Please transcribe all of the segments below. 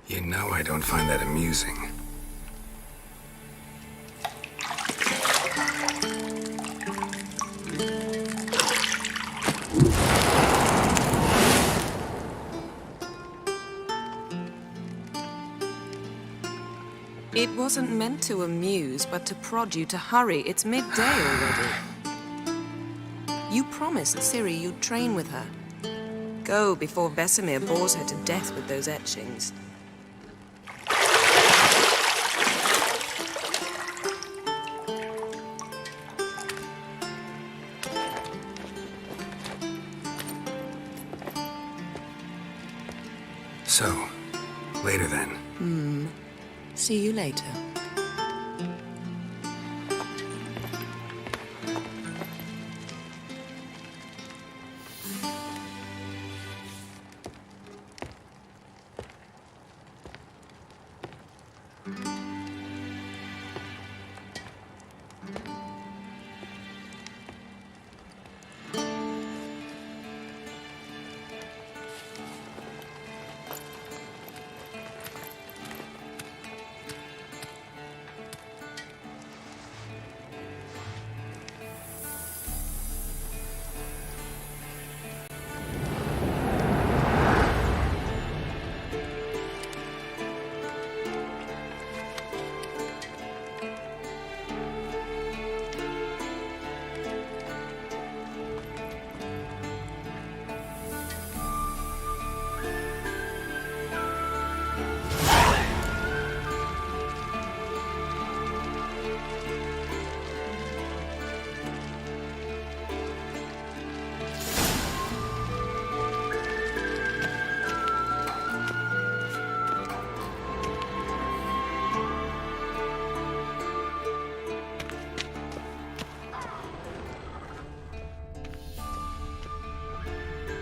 You know I don't find that amusing. It wasn't meant to amuse, but to prod you to hurry. It's midday already. You promised Ciri you'd train with her. Go before Vesemir bores her to death with those etchings. So, later then. See you later.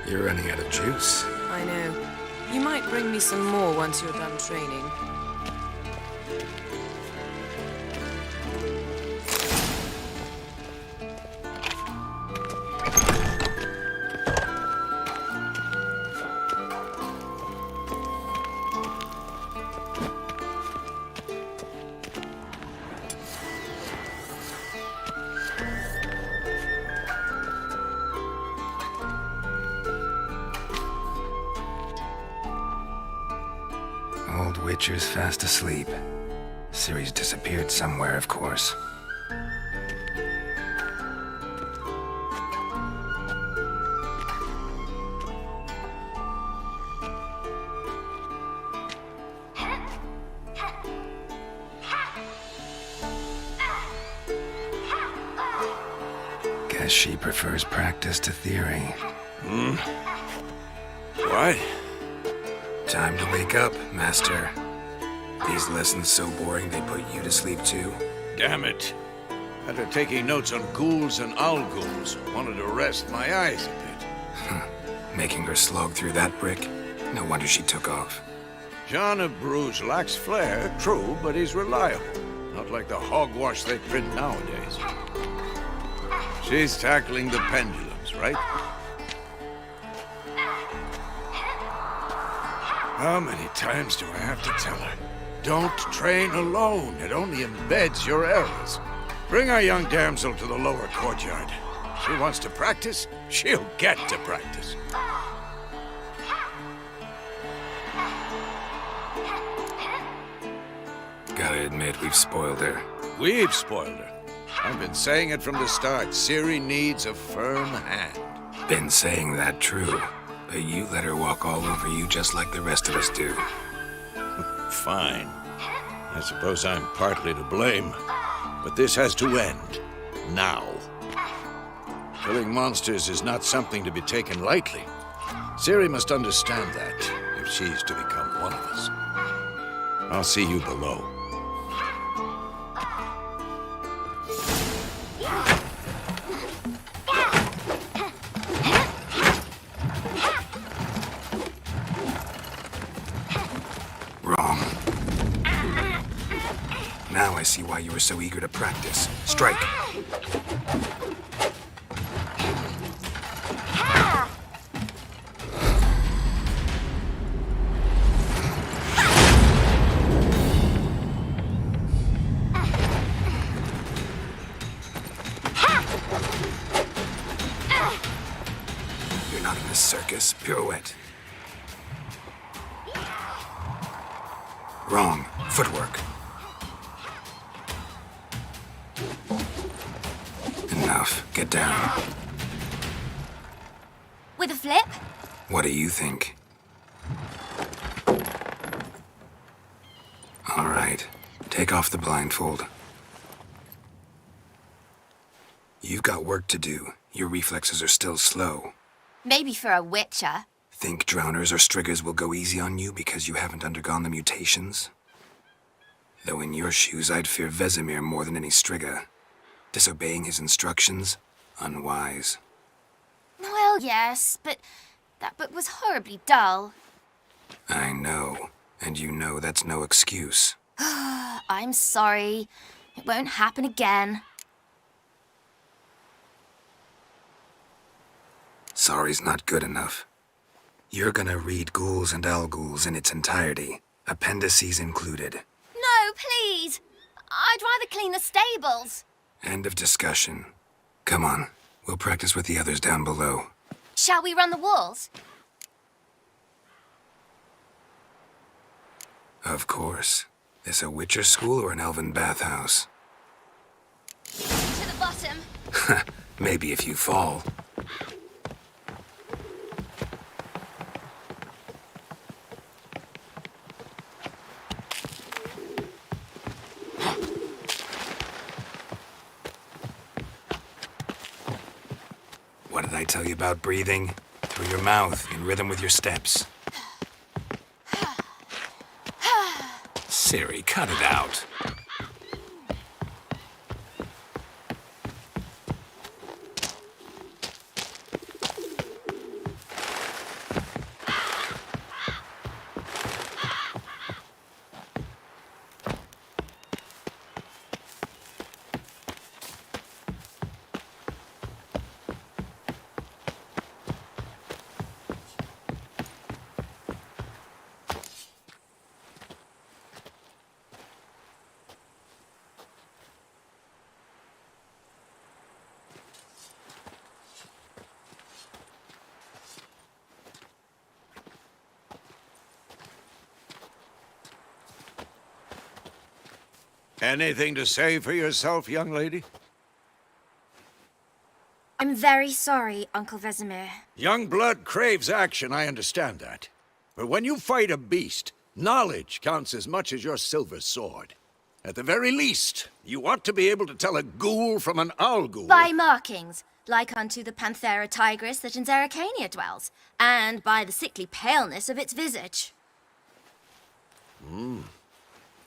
You're running out of juice. I know. You might bring me some more once you're done training. Old Witcher's fast asleep. Ciri's disappeared somewhere, of course. Guess she prefers practice to theory. What? Time to wake up, Master. These lessons so boring they put you to sleep too. Damn it. After taking notes on ghouls and owl-ghouls, wanted to rest my eyes a bit. Making her slog through that brick? No wonder she took off. John of Bruges lacks flair, true, but he's reliable. Not like the hogwash they print nowadays. She's tackling the pendulums, right? How many times do I have to tell her? Don't train alone. It only embeds your errors. Bring our young damsel to the lower courtyard. She wants to practice, she'll get to practice. Gotta admit, we've spoiled her. We've spoiled her. I've been saying it from the start. Ciri needs a firm hand. Been saying that true, but you let her walk all over you just like the rest of us do. Fine. I suppose I'm partly to blame. But this has to end. Now. Killing monsters is not something to be taken lightly. Ciri must understand that, if she's to become one of us. I'll see you below. Wrong. Now I see why you were so eager to practice. Strike. Pirouette. Wrong. Footwork. Enough. Get down. With a flip? What do you think? All right. Take off the blindfold. You've got work to do. Your reflexes are still slow. Maybe for a witcher. Think drowners or striggers will go easy on you because you haven't undergone the mutations? Though in your shoes, I'd fear Vesemir more than any strigger. Disobeying his instructions? Unwise. Well, yes, but that book was horribly dull. I know. And you know that's no excuse. I'm sorry. It won't happen again. Sorry's not good enough. You're gonna read Ghouls and Al-Ghouls in its entirety, appendices included. No, please. I'd rather clean the stables. End of discussion. Come on, we'll practice with the others down below. Shall we run the walls? Of course. This a Witcher school or an elven bathhouse? To the bottom. Maybe if you fall. What did I tell you about breathing? Through your mouth, in rhythm with your steps. Siri, cut it out. Anything to say for yourself, young lady? I'm very sorry, Uncle Vesemir. Young blood craves action, I understand that. But when you fight a beast, knowledge counts as much as your silver sword. At the very least, you ought to be able to tell a ghoul from an owl-ghoul. By markings, like unto the Panthera tigris that in Zeracania dwells, and by the sickly paleness of its visage.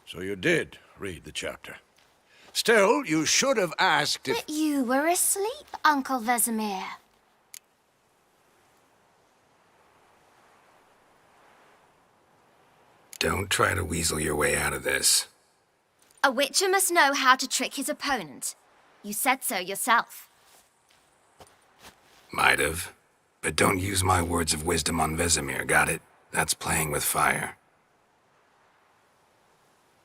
So you did read the chapter. Still, you should have asked if... But you were asleep, Uncle Vesemir. Don't try to weasel your way out of this. A witcher must know how to trick his opponent. You said so yourself. Might have. But don't use my words of wisdom on Vesemir, got it? That's playing with fire.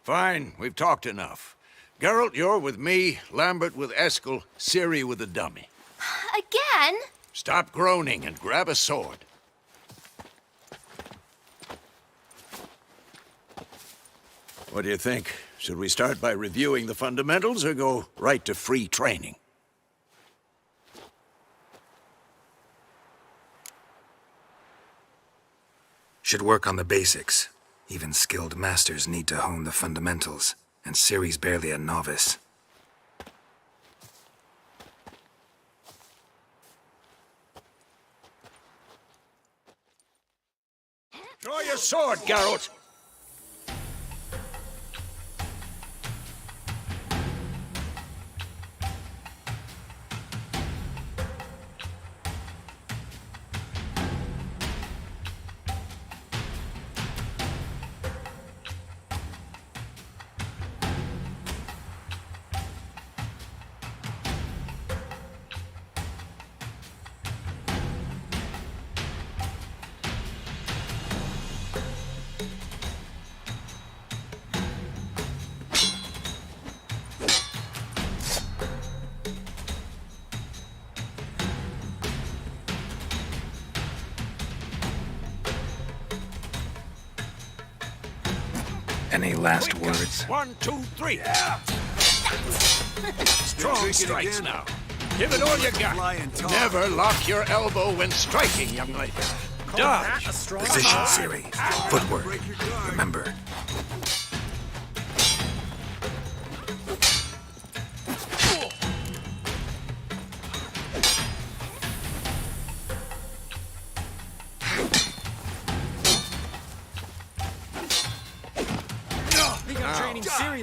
Fine, we've talked enough. Geralt, you're with me, Lambert with Eskel, Ciri with the dummy. Again? Stop groaning and grab a sword. What do you think? Should we start by reviewing the fundamentals or go right to free training? Should work on the basics. Even skilled masters need to hone the fundamentals, and Ciri's barely a novice. Draw your sword, Geralt! Any last words? 1, 2, 3. Strong strikes now. Give it all you got. Never lock your elbow when striking, young lady. Dodge. Position, Siri. Footwork. Remember.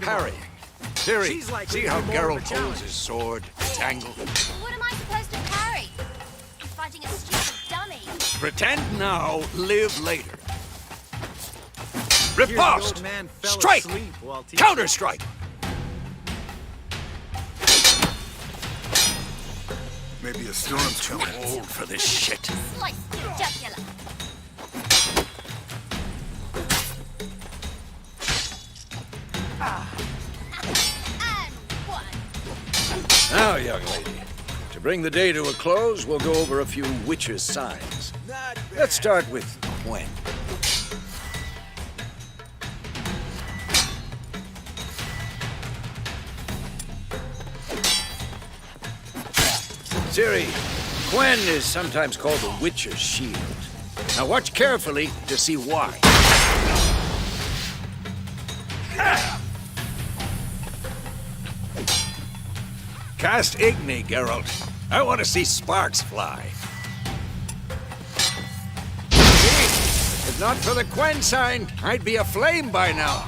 Parrying. Siri, see how Geralt holds his sword, tangle. What am I supposed to parry? He's fighting a stupid dummy. Pretend now, live later. Riposte! Strike! Counter-strike! Maybe a storm's coming. Old for this shit. Slice the jugular. And one. Now, young lady, to bring the day to a close, we'll go over a few witches' signs. Let's start with Gwen. Ciri, Gwen is sometimes called the Witcher's Shield. Now watch carefully to see why. Cast Igni, Geralt. I want to see sparks fly. See? If not for the Gwen sign, I'd be aflame by now.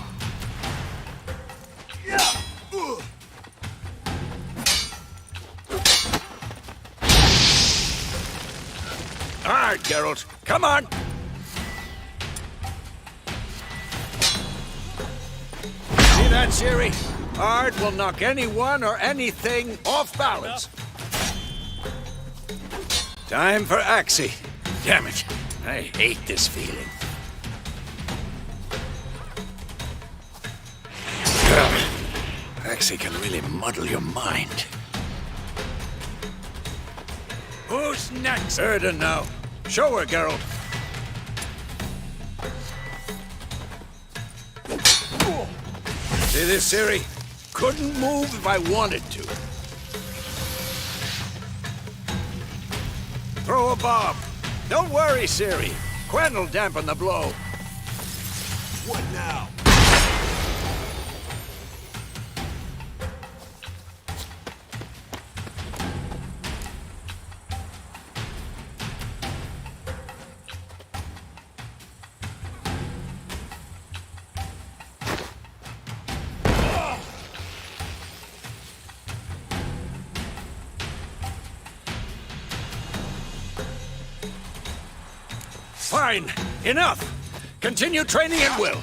All right, Geralt. Come on. See that, Ciri? Art will knock anyone or anything off balance. Time for Axie. Damn it. I hate this feeling. Axie can really muddle your mind. Who's next? Erda now. Show her, Geralt. See this, Ciri? Couldn't move if I wanted to. Throw a bomb. Don't worry, Ciri. Gwen will dampen the blow. What now? Fine. Enough. Continue training at will.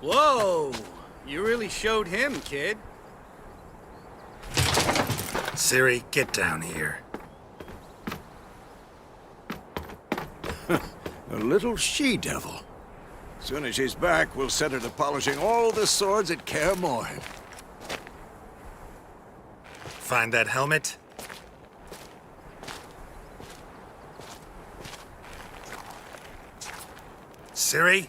Whoa! You really showed him, kid. Siri, get down here. A little she-devil. Soon as she's back, we'll set her to polishing all the swords at Kaer Morhen. Find that helmet? Siri?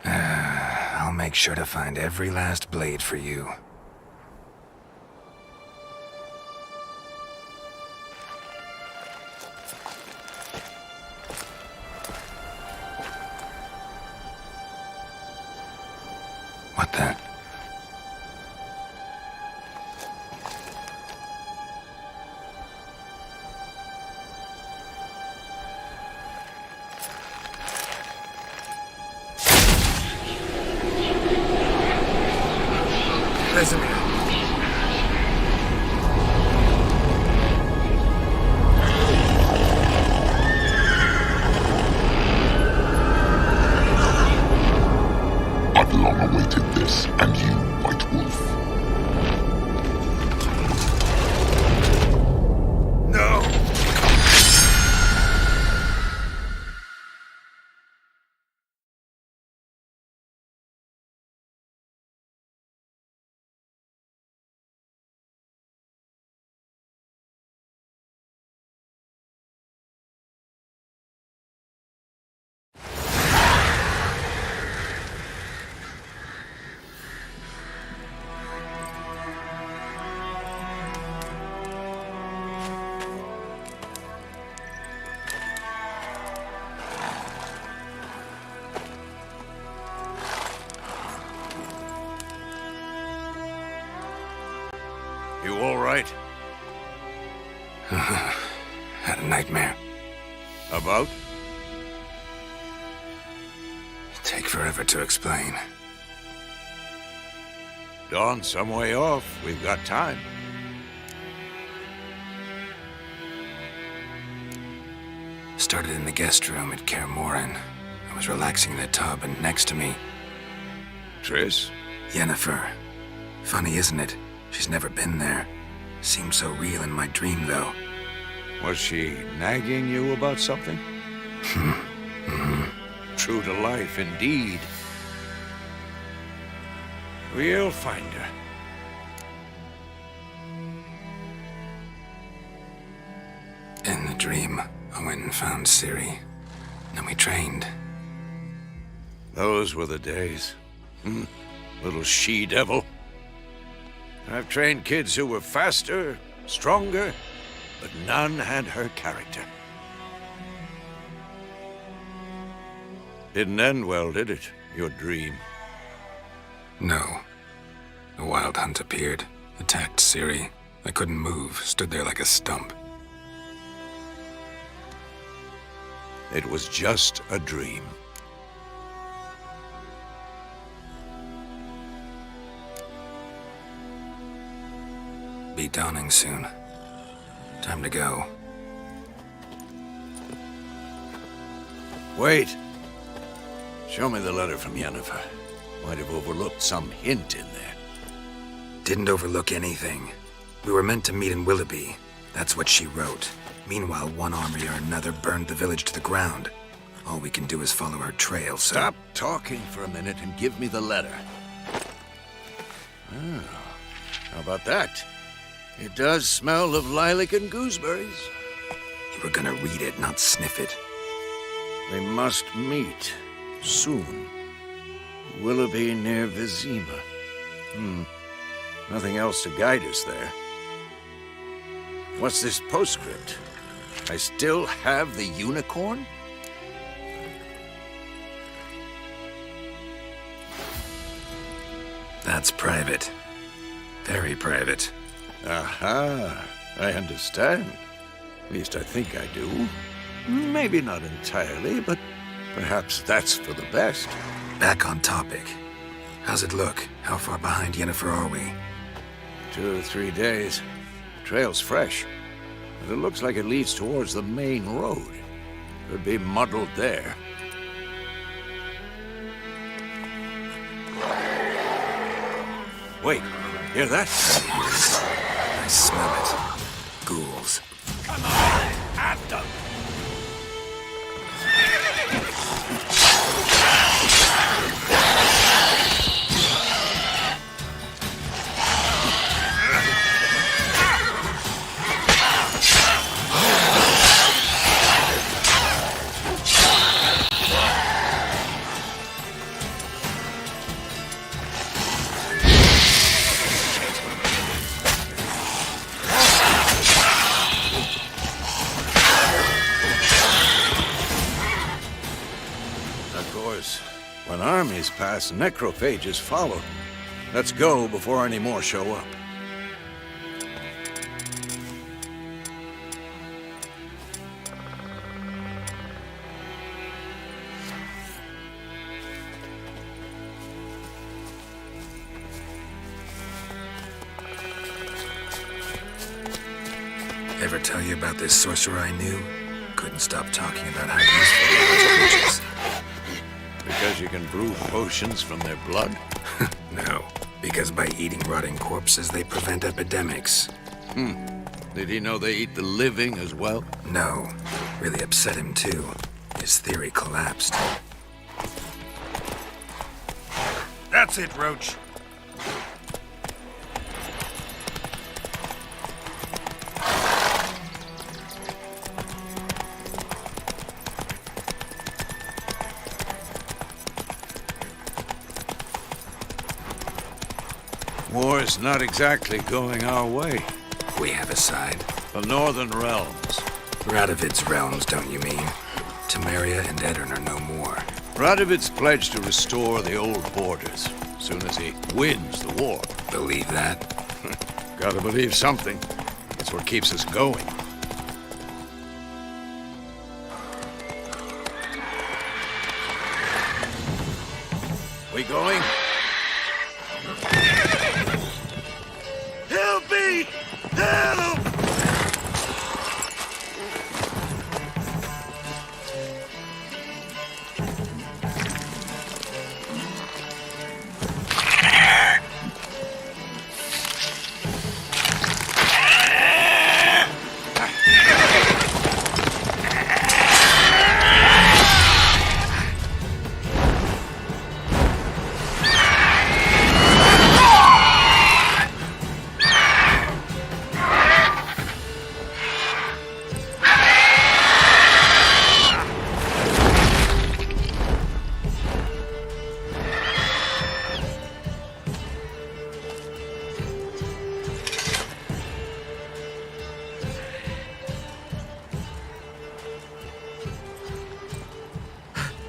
I'll make sure to find every last blade for you. What the? Vesemir. I've long awaited this, right? Had a nightmare. About? Take forever to explain. Dawn's some way off. We've got time. Started in the guest room at Kaer Morhen. I was relaxing in the tub, and next to me, Triss? Yennefer. Funny, isn't it? She's never been there. Seemed so real in my dream, though. Was she nagging you about something? True to life, indeed. We'll find her. In the dream, I went and found Ciri. Then we trained. Those were the days. Little she-devil. I've trained kids who were faster, stronger, but none had her character. Didn't end well, did it? Your dream? No. A wild hunt appeared, attacked Ciri. I couldn't move, stood there like a stump. It was just a dream. Be dawning soon. Time to go. Wait. Show me the letter from Yennefer. Might have overlooked some hint in there. Didn't overlook anything. We were meant to meet in Willoughby. That's what she wrote. Meanwhile, one army or another burned the village to the ground. All we can do is follow her trail, so... Stop talking for a minute and give me the letter. Oh, how about that? It does smell of lilac and gooseberries. You were gonna read it, not sniff it. We must meet soon. Willoughby near Vizima. Nothing else to guide us there. What's this postscript? I still have the unicorn? That's private. Very private. Aha, I understand. At least I think I do. Maybe not entirely, but perhaps that's for the best. Back on topic. How's it look? How far behind Yennefer are we? 2 or 3 days. The trail's fresh, but it looks like it leads towards the main road. Could be muddled there. Wait, hear that? I smell it. Ghouls. Come on, at them! When armies pass, necrophages follow. Let's go before any more show up. Ever tell you about this sorcerer I knew? Couldn't stop talking about how useful they are to witches. Because you can brew potions from their blood? No, because by eating rotting corpses, they prevent epidemics. Did he know they eat the living as well? No, really upset him too. His theory collapsed. That's it, Roach. War's not exactly going our way. We have a side. The Northern Realms. Radovid's realms, don't you mean? Temeria and Edirn are no more. Radovid's pledged to restore the old borders as soon as he wins the war. Believe that? Gotta believe something. It's what keeps us going. We going? Help me! Help!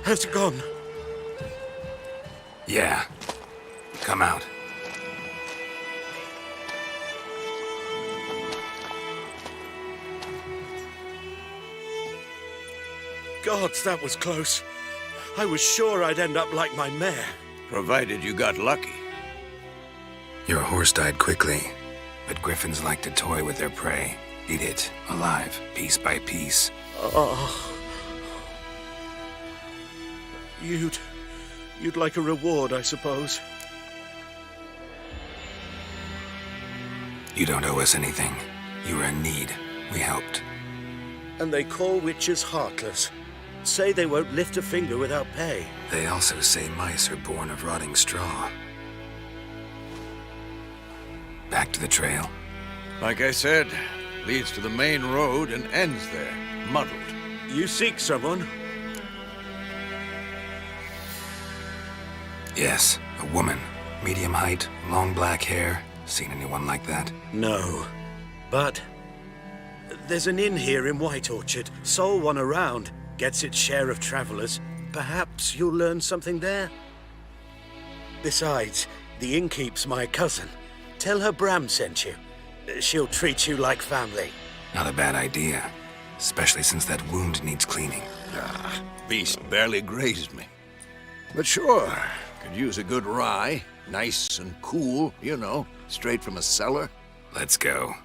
Has it gone? Yeah. Come out. Gods, that was close. I was sure I'd end up like my mare. Provided you got lucky. Your horse died quickly, but griffins like to toy with their prey. Eat it, alive, piece by piece. Oh. You'd like a reward, I suppose. You don't owe us anything. You were in need. We helped. And they call witches heartless. Say they won't lift a finger without pay. They also say mice are born of rotting straw. Back to the trail. Like I said, leads to the main road and ends there, muddled. You seek someone? Yes, a woman. Medium height, long black hair. Seen anyone like that? No. But there's an inn here in White Orchard. Sole one around. Gets its share of travelers. Perhaps you'll learn something there? Besides, the innkeep's my cousin. Tell her Bram sent you. She'll treat you like family. Not a bad idea. Especially since that wound needs cleaning. Beast barely grazed me. But sure, could use a good rye. Nice and cool, you know, straight from a cellar. Let's go.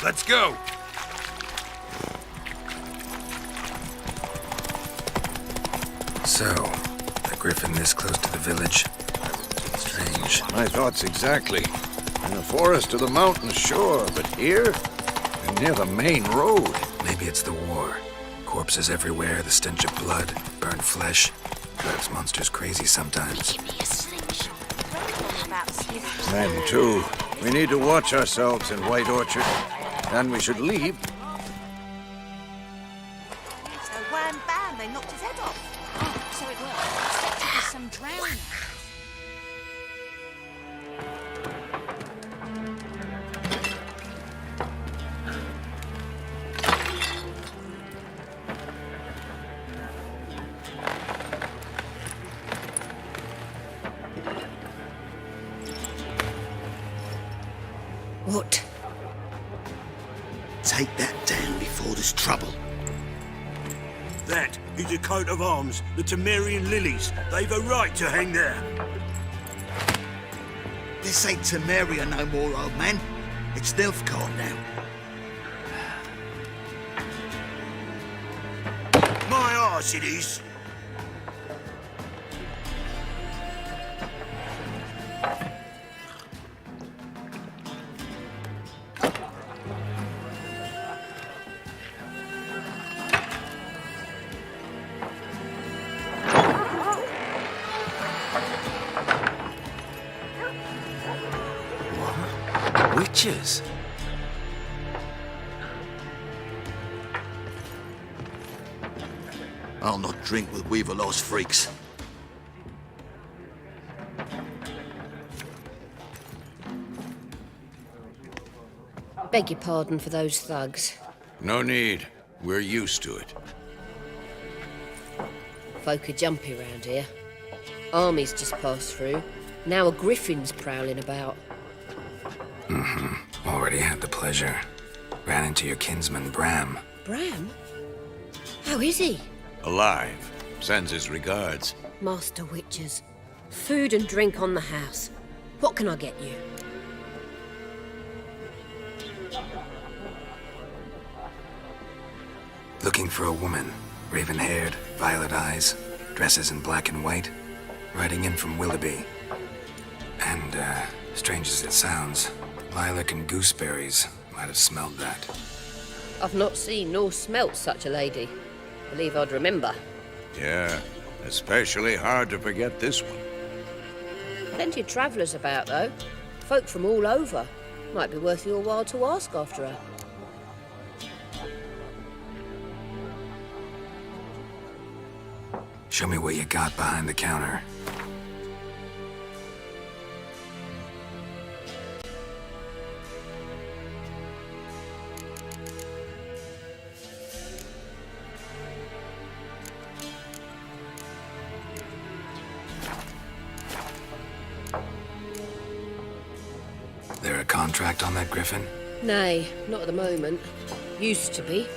Let's go! So, a griffin this close to the village? Strange. My thoughts exactly. In the forest or the mountains, sure, but here? And near the main road. Maybe it's the war. Corpses everywhere, the stench of blood, burnt flesh. Drives monsters crazy sometimes. Men, too. We need to watch ourselves in White Orchard. And we should leave. So wham bam, they knocked his head off. Oh, so it worked. It was some drowning. What? Take that down before there's trouble. That is a coat of arms, the Temerian lilies. They've a right to hang there. This ain't Temeria no more, old man. It's Nilfgaard now. My arse it is. Witches? I'll not drink with Weaver-lost freaks. Beg your pardon for those thugs. No need. We're used to it. Folk are jumpy round here. Armies just passed through. Now a griffin's prowling about. Already had the pleasure. Ran into your kinsman, Bram. Bram? How is he? Alive. Sends his regards. Master Witchers. Food and drink on the house. What can I get you? Looking for a woman. Raven-haired, violet eyes, dresses in black and white. Riding in from Willoughby. And, strange as it sounds, lilac and gooseberries might have smelled that. I've not seen nor smelt such a lady. Believe I'd remember. Yeah, especially hard to forget this one. Plenty of travellers about, though. Folk from all over. Might be worth your while to ask after her. Show me what you got behind the counter. There a contract on that griffin? Nay, not at the moment. Used to be.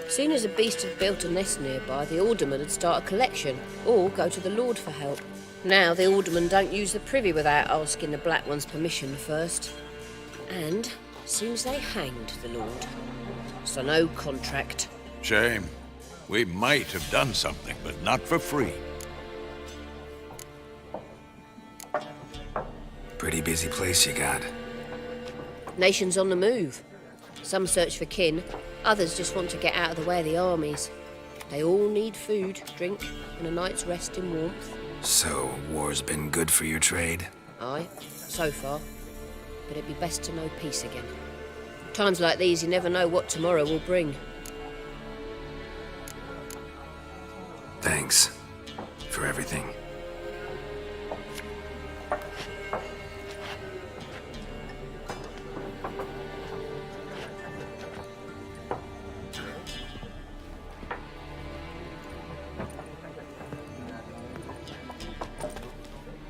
Soon as a beast had built a nest nearby, the alderman would start a collection, or go to the Lord for help. Now the alderman don't use the privy without asking the Black One's permission first. And seems they hanged the Lord. So no contract. Shame. We might have done something, but not for free. Pretty busy place you got. Nations on the move. Some search for kin, others just want to get out of the way of the armies. They all need food, drink, and a night's rest in warmth. So, war's been good for your trade? Aye, so far. But it'd be best to know peace again. Times like these, you never know what tomorrow will bring. Thanks for everything.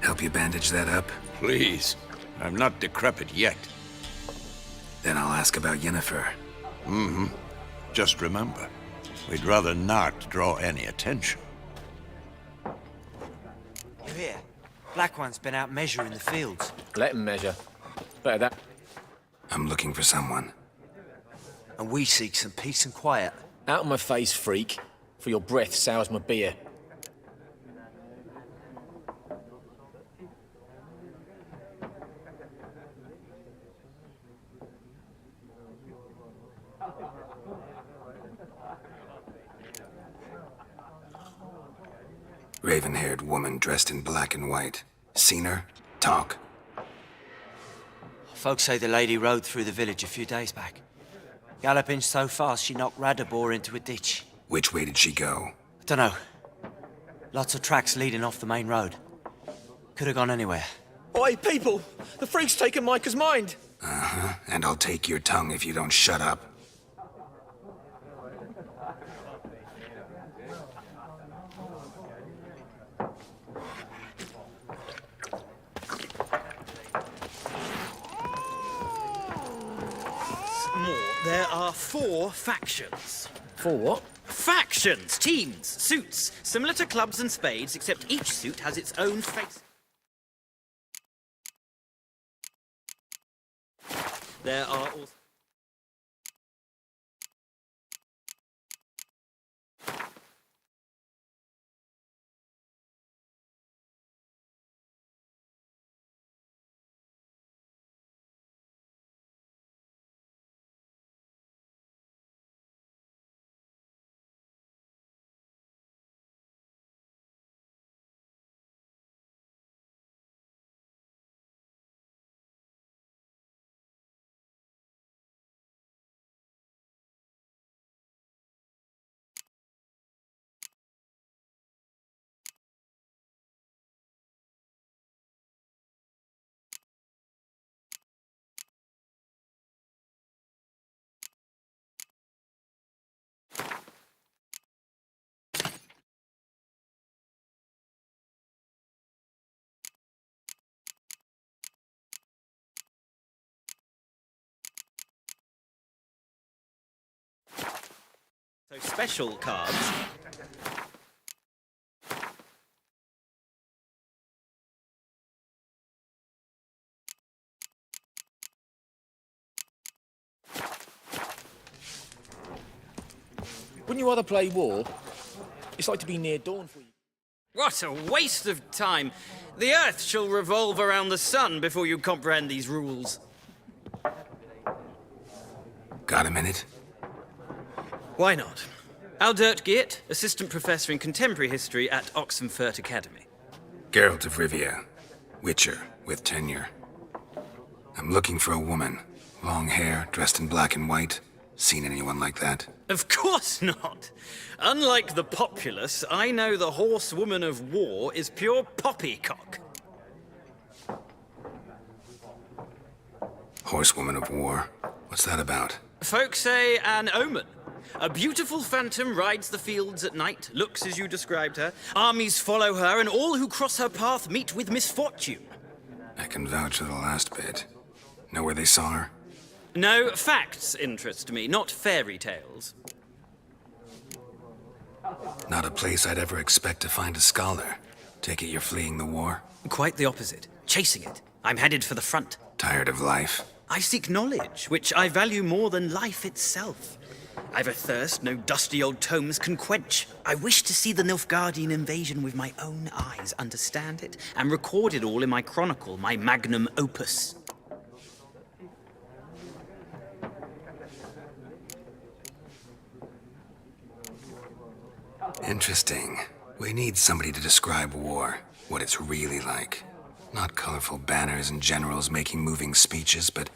Help you bandage that up? Please. I'm not decrepit yet. Then I'll ask about Yennefer. Just remember, we'd rather not draw any attention. You hear? Black One's been out measuring the fields. Let him measure. Better that. I'm looking for someone. And we seek some peace and quiet. Out of my face, freak. For your breath sours my beer. Raven-haired woman dressed in black and white. Seen her? Talk. Folks say the lady rode through the village a few days back. Galloping so fast she knocked Radabor into a ditch. Which way did she go? Dunno. Lots of tracks leading off the main road. Could have gone anywhere. Oi, people! The freak's taken Micah's mind! Uh-huh. And I'll take your tongue if you don't shut up. There are 4 factions. 4 what? Factions! Teams! Suits! Similar to clubs and spades, except each suit has its own face. There are also... Special cards. Wouldn't you rather play war? It's like to be near dawn for you. What a waste of time. The Earth shall revolve around the sun before you comprehend these rules. Got a minute? Why not? Aldert Geert, Assistant Professor in Contemporary History at Oxenfurt Academy. Geralt of Rivia, Witcher with tenure. I'm looking for a woman. Long hair, dressed in black and white. Seen anyone like that? Of course not. Unlike the populace, I know the horsewoman of war is pure poppycock. Horsewoman of war? What's that about? Folk say an omen. A beautiful phantom rides the fields at night, looks as you described her. Armies follow her, and all who cross her path meet with misfortune. I can vouch for the last bit. Know where they saw her? No, facts interest me, not fairy tales. Not a place I'd ever expect to find a scholar. Take it you're fleeing the war? Quite the opposite. Chasing it. I'm headed for the front. Tired of life? I seek knowledge, which I value more than life itself. I've a thirst no dusty old tomes can quench. I wish to see the Nilfgaardian invasion with my own eyes, understand it, and record it all in my chronicle, my magnum opus. Interesting. We need somebody to describe war, what it's really like. Not colorful banners and generals making moving speeches, but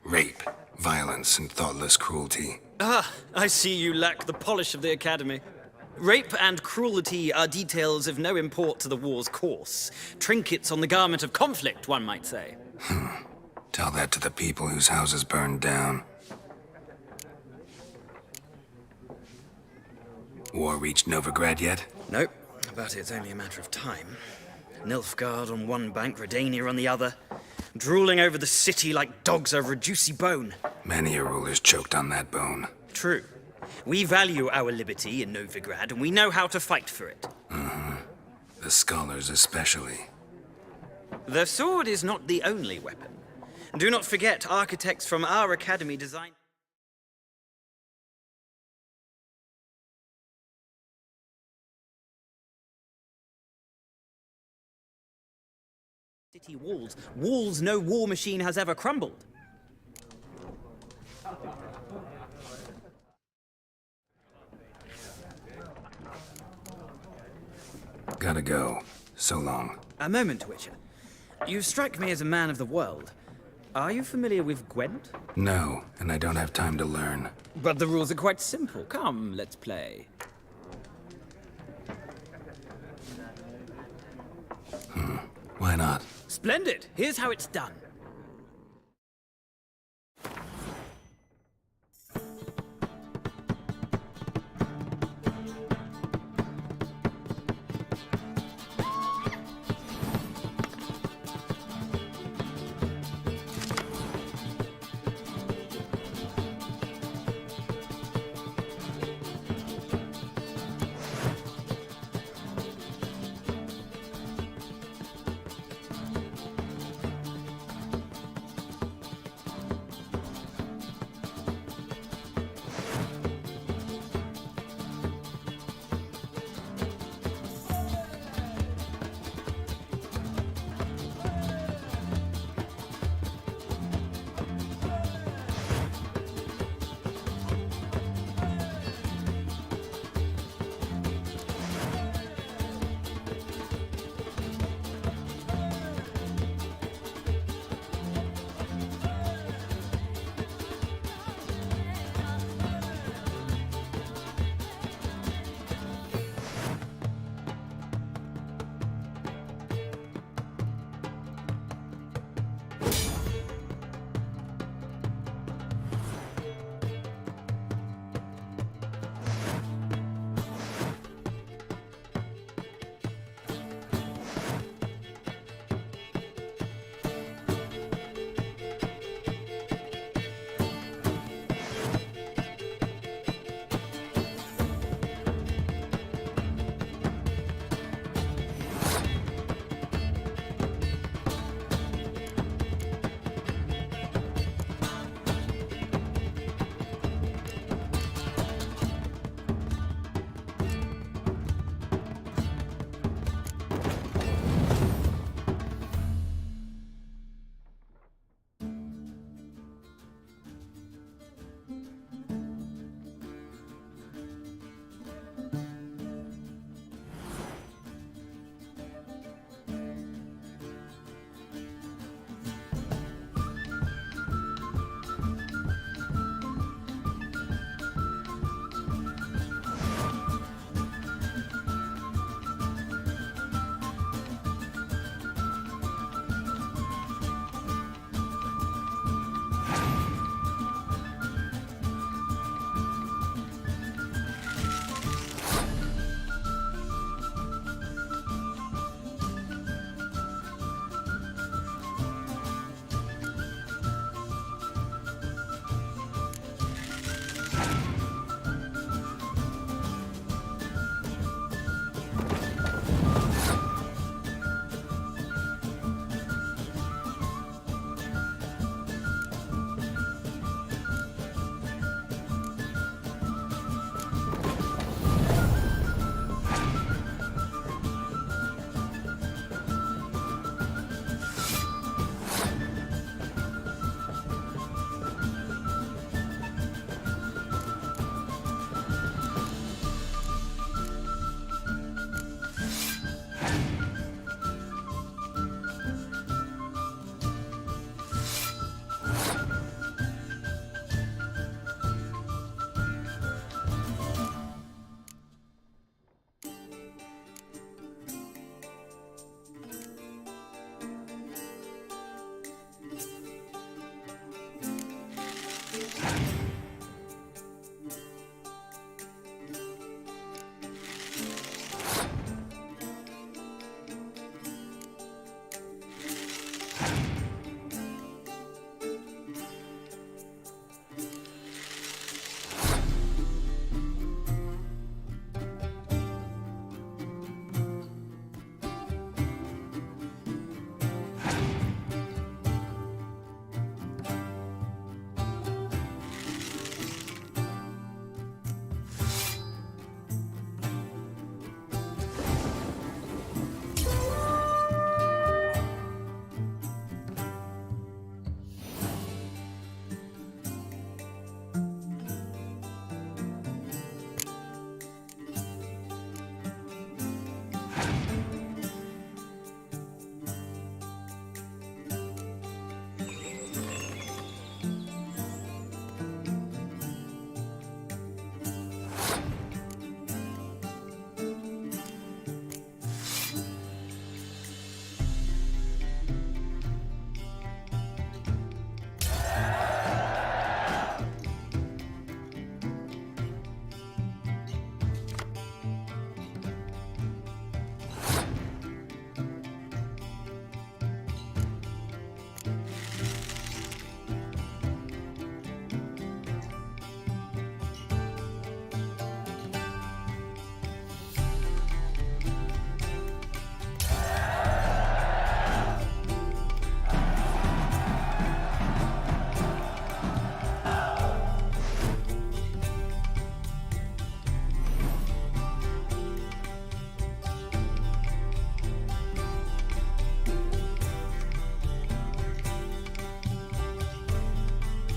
rape, violence, and thoughtless cruelty. Ah, I see you lack the polish of the Academy. Rape and cruelty are details of no import to the war's course. Trinkets on the garment of conflict, one might say. Tell that to the people whose houses burned down. War reached Novigrad yet? Nope, but it's only a matter of time. Nilfgaard on one bank, Redania on the other, drooling over the city like dogs over a juicy bone. Many a ruler's choked on that bone. True. We value our liberty in Novigrad, and we know how to fight for it. The scholars especially. The sword is not the only weapon. Do not forget, architects from our academy designed city walls. Walls no war machine has ever crumbled. Gotta go. So long. A moment, Witcher. You strike me as a man of the world. Are you familiar with Gwent? No, and I don't have time to learn. But the rules are quite simple. Come, let's play. Why not? Splendid. Here's how it's done.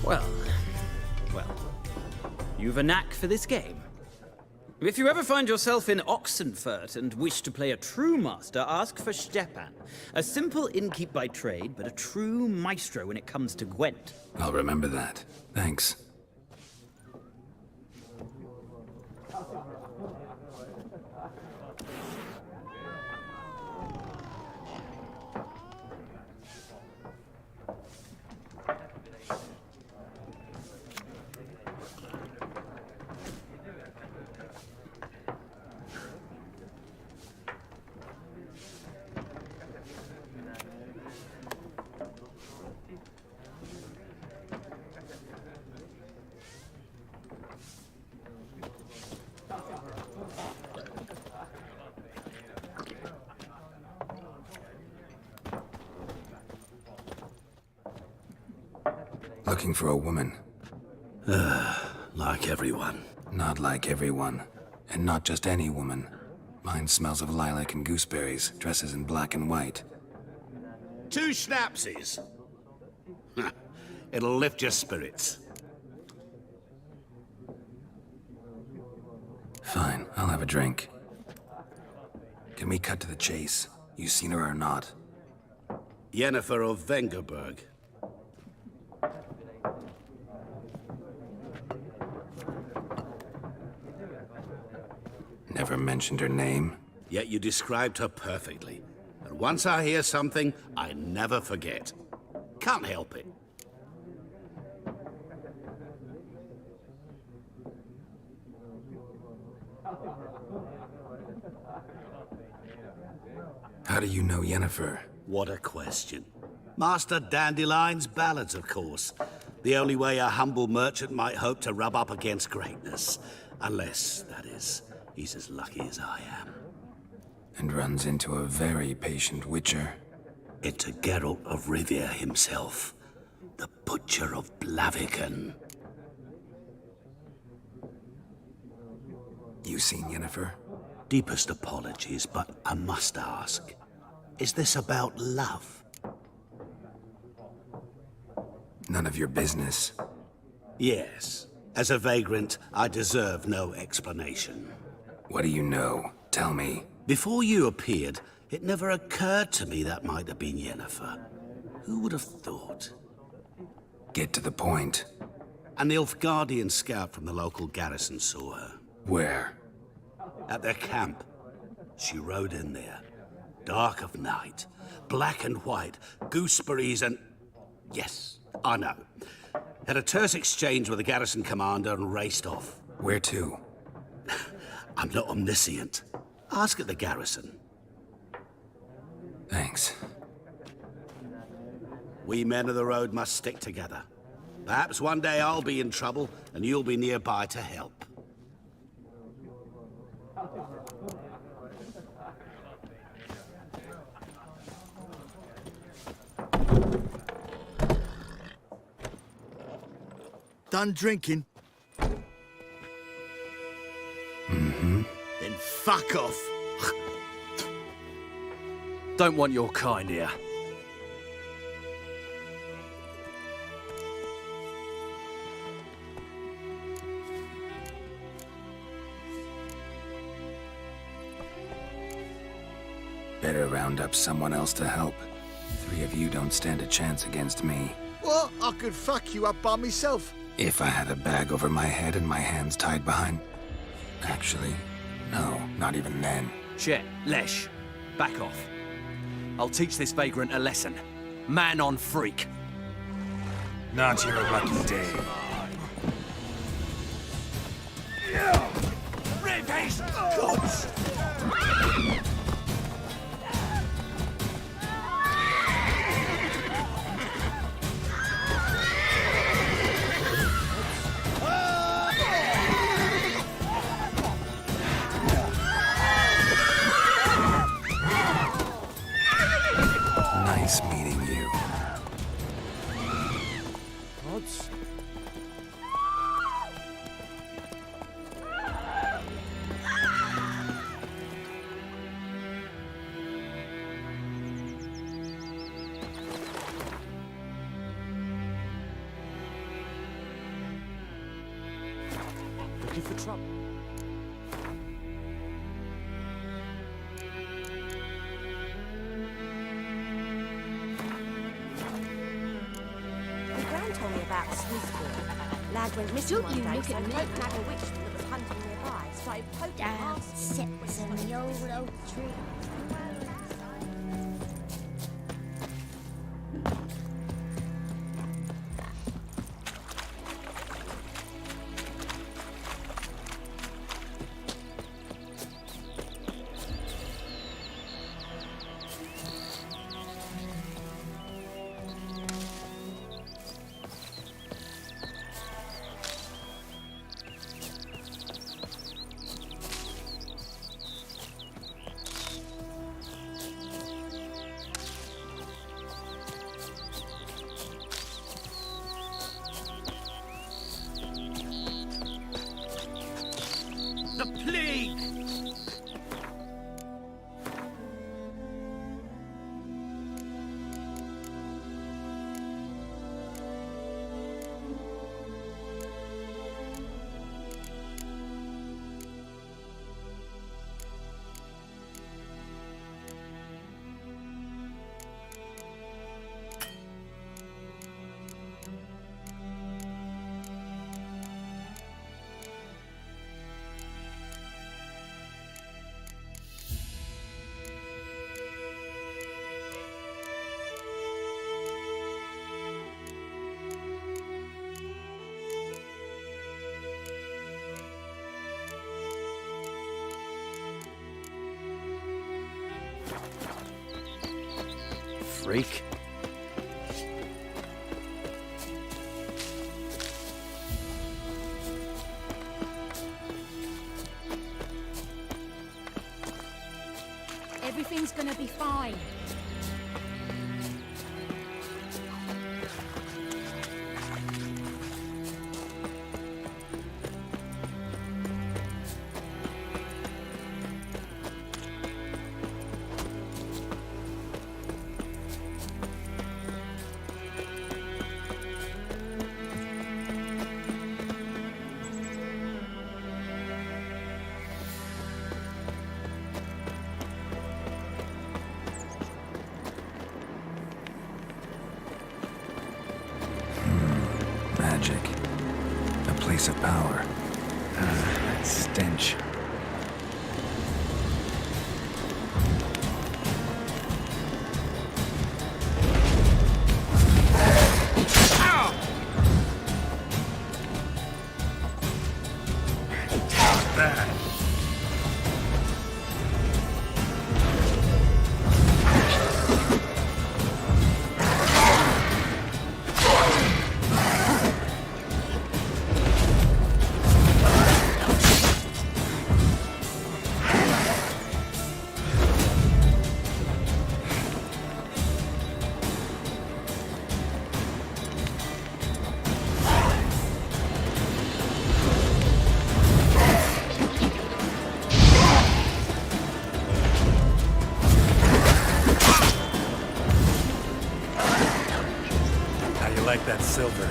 Well, you've a knack for this game. If you ever find yourself in Oxenfurt and wish to play a true master, ask for Stepan. A simple innkeep by trade, but a true maestro when it comes to Gwent. I'll remember that. Thanks. Looking for a woman. Like everyone. Not like everyone. And not just any woman. Mine smells of lilac and gooseberries, dresses in black and white. 2 schnapsies. It'll lift your spirits. Fine, I'll have a drink. Can we cut to the chase? You seen her or not? Yennefer of Vengerberg. Never mentioned her name. Yet you described her perfectly. And once I hear something, I never forget. Can't help it. How do you know Yennefer? What a question. Master Dandelion's ballads, of course. The only way a humble merchant might hope to rub up against greatness. Unless, that is, he's as lucky as I am. And runs into a very patient witcher. It's a Geralt of Rivia himself. The Butcher of Blaviken. You seen Yennefer? Deepest apologies, but I must ask. Is this about love? None of your business. Yes. As a vagrant, I deserve no explanation. What do you know? Tell me. Before you appeared, it never occurred to me that might have been Yennefer. Who would have thought? Get to the point. An Nilfgaardian scout from the local garrison saw her. Where? At their camp. She rode in there. Dark of night. Black and white. Gooseberries and... Yes, I know. Had a terse exchange with the garrison commander and raced off. Where to? I'm not omniscient. Ask at the garrison. Thanks. We men of the road must stick together. Perhaps one day I'll be in trouble and you'll be nearby to help. Done drinking? Mm-hmm. Then fuck off. Don't want your kind here. Better round up someone else to help. 3 of you don't stand a chance against me. What? I could fuck you up by myself. If I had a bag over my head and my hands tied behind... Actually, no, not even then. Shit, Lesh, back off. I'll teach this vagrant a lesson. Man on freak. Not your lucky day. Rip his guts! Nice meeting you. Odds. looking for trouble. My gran told me about a Swiss boy. Lad went missing Don't one you day, look so at me. Pope had a witchman that was hunting nearby. Started poking Down past him. sits in the old oak tree. The plague! Freak. Everything's gonna be fine. Magic. A place of power. That stench. Like that silver.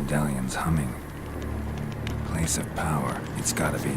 medallion's humming. Place of power, it's gotta be.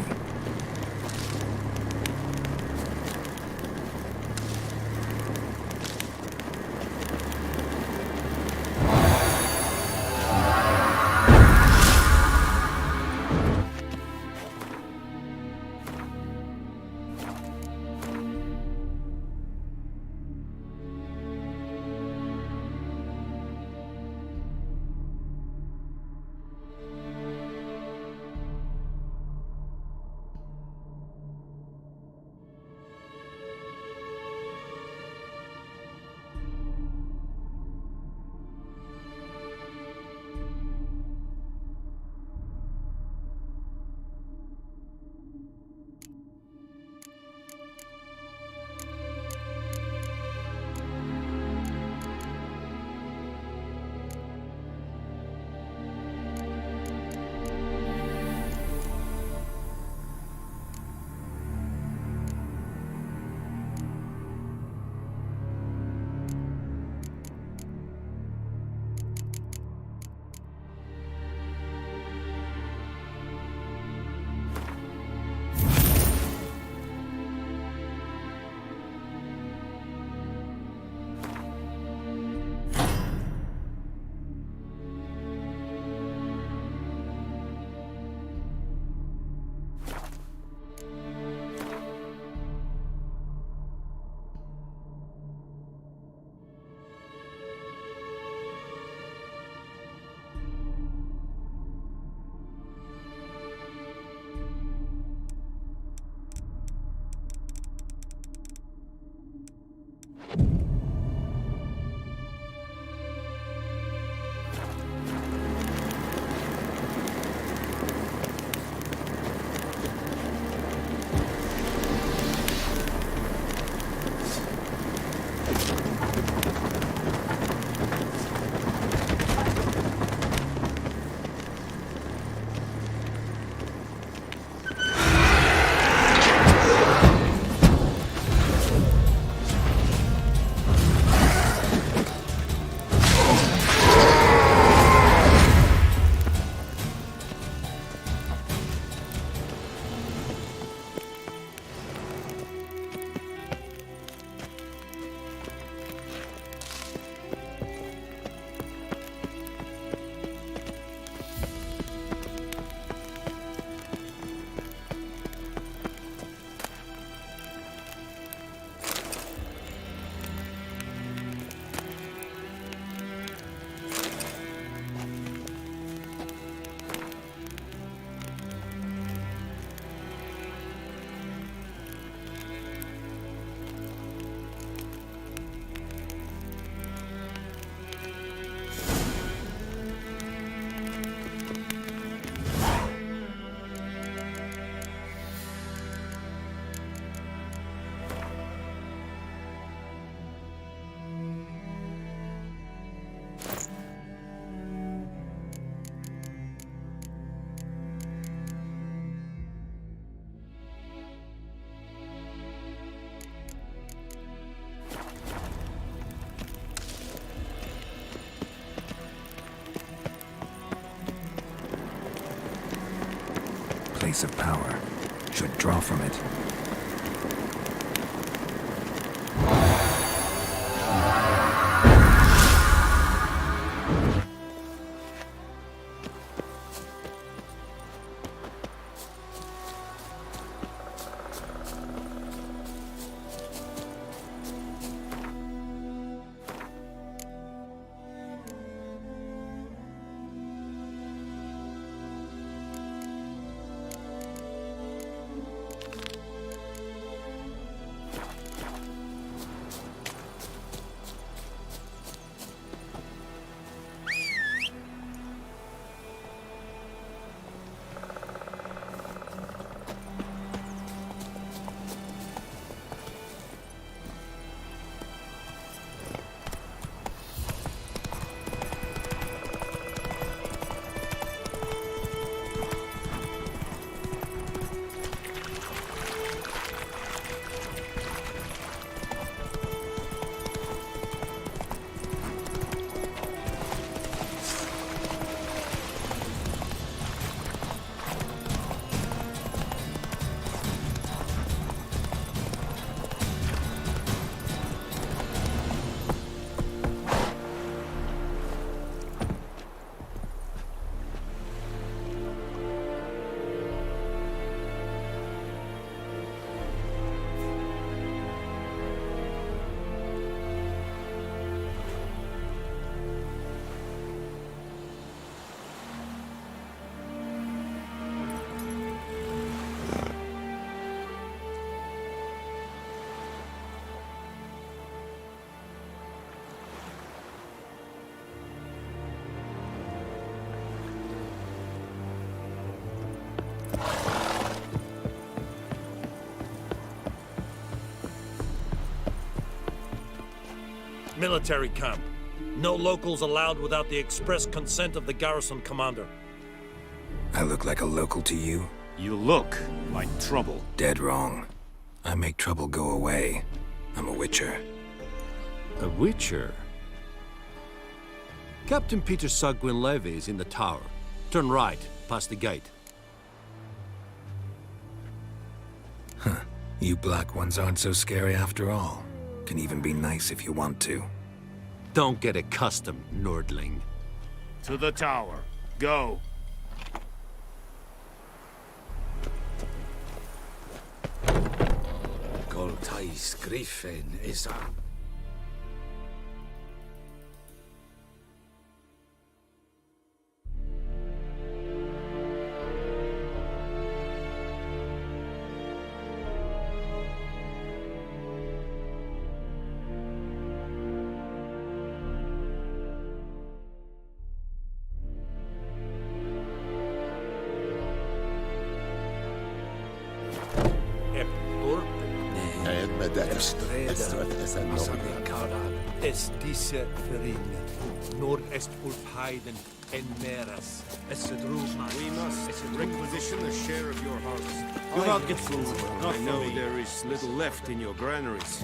Place of power. Should draw from it. Military camp. No locals allowed without the express consent of the garrison commander. I look like a local to you? You look like trouble. Dead wrong. I make trouble go away. I'm a witcher. A witcher? Captain Peter Sagwin Levy is in the tower. Turn right, past the gate. Huh. You black ones aren't so scary after all. Can even be nice if you want to. Don't get accustomed, Nordling. To the tower. Go. Goltais Griffin is up. Es diese Verin, Nord-Est Ulpaiden en Meras, es Druma. We must requisition a share of your harvest. Do not get fooled. Not I for know me. there is little left in your granaries.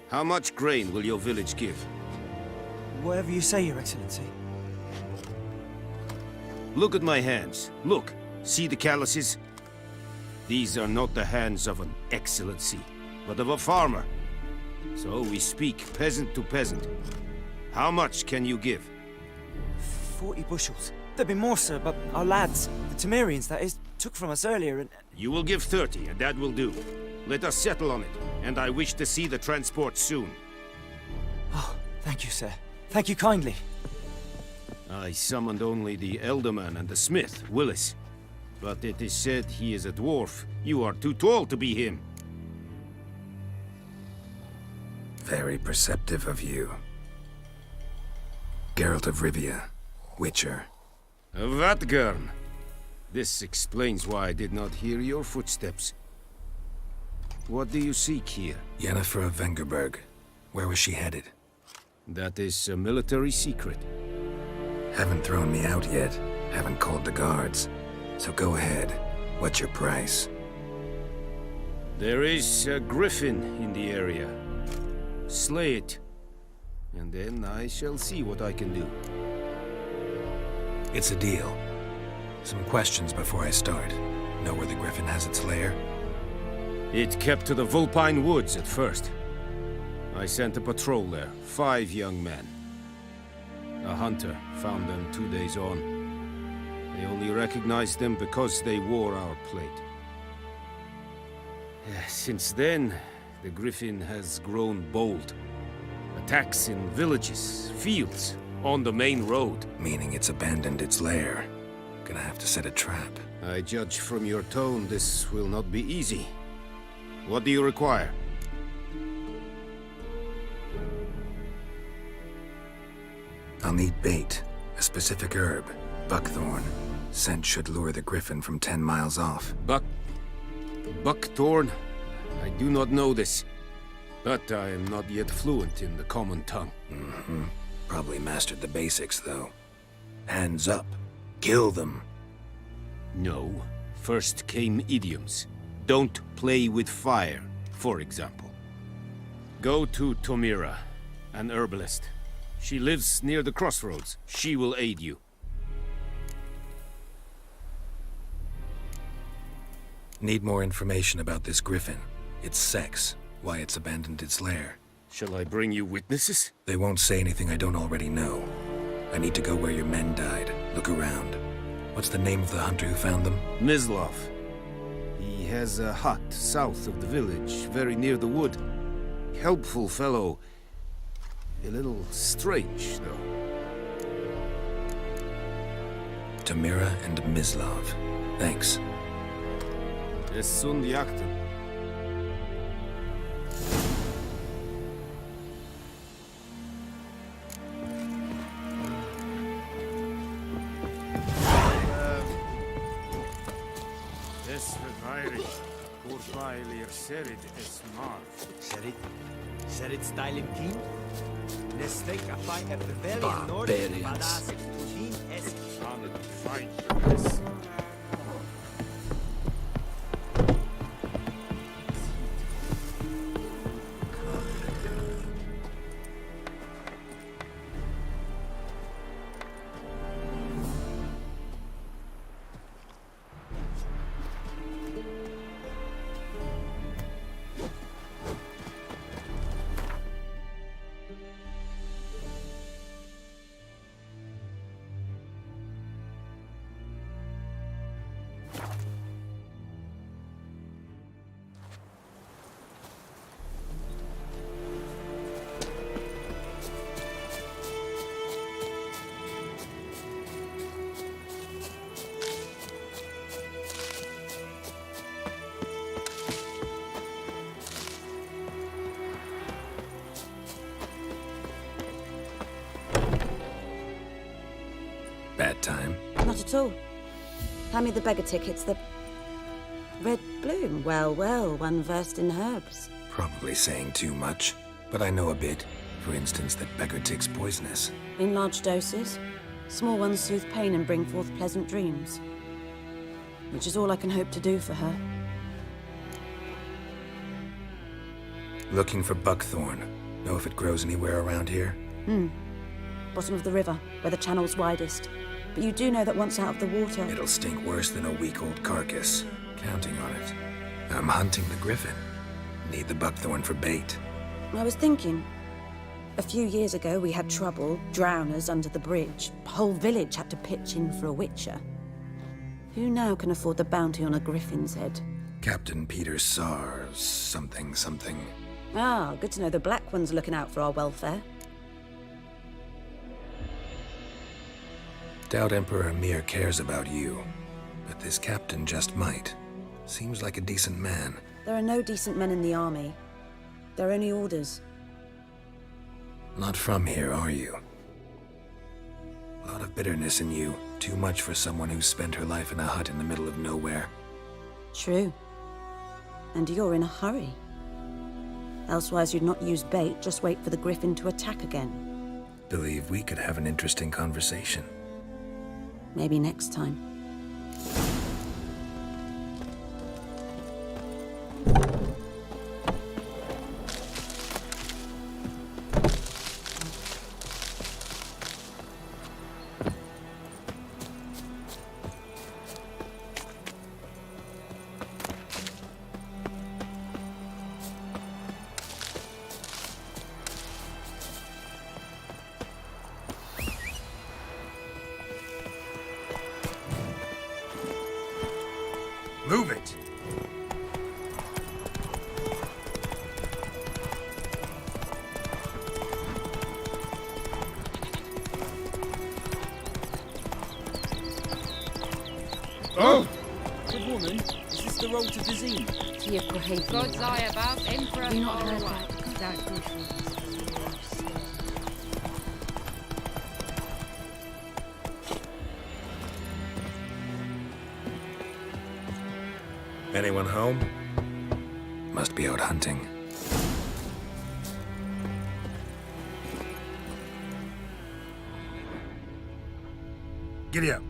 How much grain will your village give? Whatever you say, Your Excellency. Look at my hands. Look. See the calluses? These are not the hands of an excellency, but of a farmer. So we speak peasant to peasant. How much can you give? 40 bushels. There'd be more, sir, but our lads, the Temerians, that is, took from us earlier and... You will give 30, and that will do. Let us settle on it, and I wish to see the transport soon. Oh, thank you, sir. Thank you kindly. I summoned only the Elderman and the smith, Willis. But it is said he is a dwarf. You are too tall to be him. Very perceptive of you. Geralt of Rivia, Witcher. Vatgern. This explains why I did not hear your footsteps. What do you seek here? Yennefer of Vengerberg. Where was she headed? That is a military secret. Haven't thrown me out yet. Haven't called the guards. So go ahead. What's your price? There is a griffin in the area. Slay it. And then I shall see what I can do. It's a deal. Some questions before I start. Know where the griffin has its lair? It kept to the Vulpine Woods at first. I sent a patrol there, 5 young men. A hunter found them 2 days on. They only recognized them because they wore our plate. Since then, the griffin has grown bold. Attacks in villages, fields, on the main road. Meaning it's abandoned its lair. Gonna have to set a trap. I judge from your tone this will not be easy. What do you require? I'll need bait, a specific herb, buckthorn. Scent should lure the griffin from 10 miles off. Buckthorn? I do not know this. But I am not yet fluent in the common tongue. Mm-hmm. Probably mastered the basics, though. Hands up. Kill them. No. First came idioms. Don't play with fire, for example. Go to Tomira, an herbalist. She lives near the crossroads. She will aid you. Need more information about this griffin. Its sex, why it's abandoned its lair. Shall I bring you witnesses? They won't say anything I don't already know. I need to go where your men died. Look around. What's the name of the hunter who found them? Mislav. He has a hut south of the village, very near the wood. Helpful fellow. A little strange, though. Tamira and Mislav. Thanks. Es sunt jakten. Es verweigert. Kurvailir serid es marv. Serid? Serid styling team. Nestek apai e barbarian nord. Barbarians. Bad time? Not at all. Hand me the beggar tickets, the... Red bloom. Well, well, one versed in herbs. Probably saying too much, but I know a bit. For instance, that beggar tick's poisonous. In large doses. Small ones soothe pain and bring forth pleasant dreams. Which is all I can hope to do for her. Looking for buckthorn. Know if it grows anywhere around here? Bottom of the river, where the channel's widest. But you do know that once out of the water... It'll stink worse than a week-old carcass. Counting on it. I'm hunting the griffin. Need the buckthorn for bait. I was thinking... A few years ago, we had trouble, drowners under the bridge. The whole village had to pitch in for a witcher. Who now can afford the bounty on a griffin's head? Captain Peter Sars, something. Ah, good to know the Black One's looking out for our welfare. Doubt Emperor Mir cares about you, but this captain just might. Seems like a decent man. There are no decent men in the army. They're only orders. Not from here, are you? A lot of bitterness in you. Too much for someone who's spent her life in a hut in the middle of nowhere. True. And you're in a hurry. Elsewise you'd not use bait, just wait for the griffin to attack again. Believe we could have an interesting conversation. Maybe next time. Move it! Oh! Good woman, is this the road to Vizine? God's eye above, Emperor. Have you not heard that? Anyone home? Must be out hunting. Giddy up.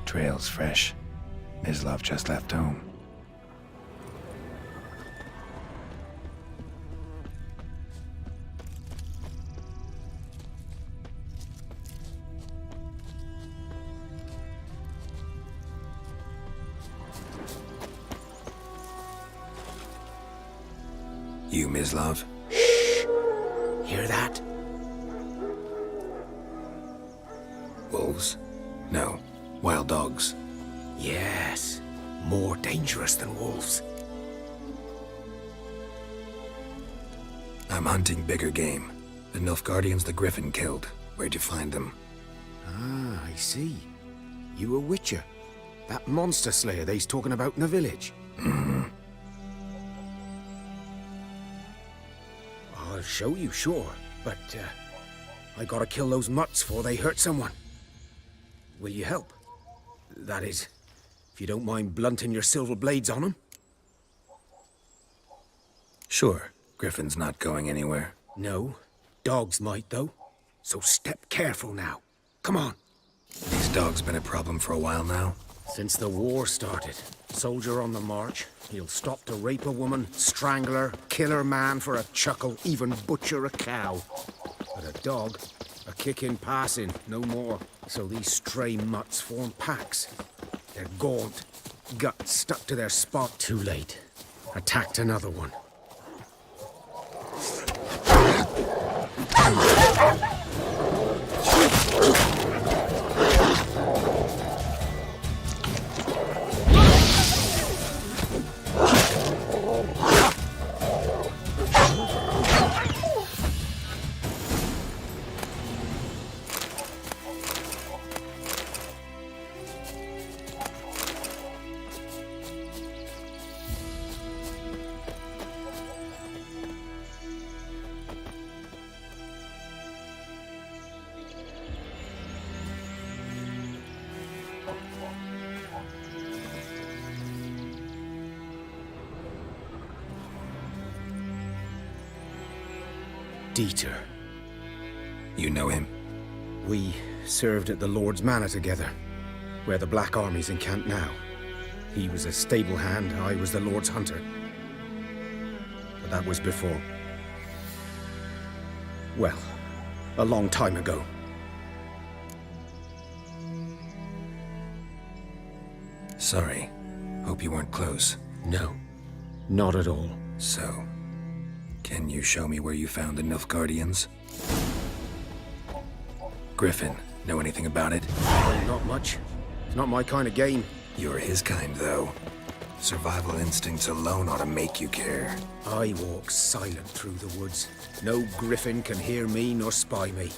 Trail's fresh. Mislav just left home. You, Mislav? Shh! Hear that? Wolves? No. Wild dogs. Yes, More dangerous than wolves. I'm hunting bigger game. The Nilfgaardians the Griffin killed. Where'd you find them? Ah, I see. You a witcher. That monster slayer they's talking about in the village. I'll show you, sure. But, I gotta kill those mutts before they hurt someone. Will you help? That is, if you don't mind blunting your silver blades on them. Sure. Griffin's not going anywhere. No. Dogs might, though. So step careful now. Come on. These dogs been a problem for a while now? Since the war started. Soldier on the march. He'll stop to rape a woman, strangle her, kill her man for a chuckle, even butcher a cow. But a dog, a kick in passing, no more. So these stray mutts form packs. They're gaunt, guts stuck to their spot. Too late. Attacked another one. Dieter. You know him? We served at the Lord's Manor together, where the Black Army's encamped now. He was a stable hand, I was the Lord's hunter. But that was before. Well, a long time ago. Sorry. Hope you weren't close. No, not at all. So, can you show me where you found the Nilfgaardians? Griffin, know anything about it? Not much. It's not my kind of game. You're his kind, though. Survival instincts alone ought to make you care. I walk silent through the woods. No griffin can hear me nor spy me.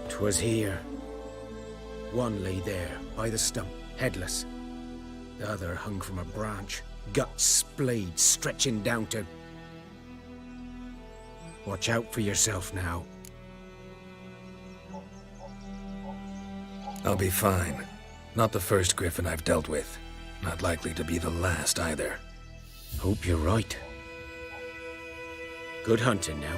'Twas here. One lay there, by the stump, headless. The other hung from a branch, guts splayed, stretching down to... Watch out for yourself now. I'll be fine. Not the first griffin I've dealt with. Not likely to be the last either. Hope you're right. Good hunting now.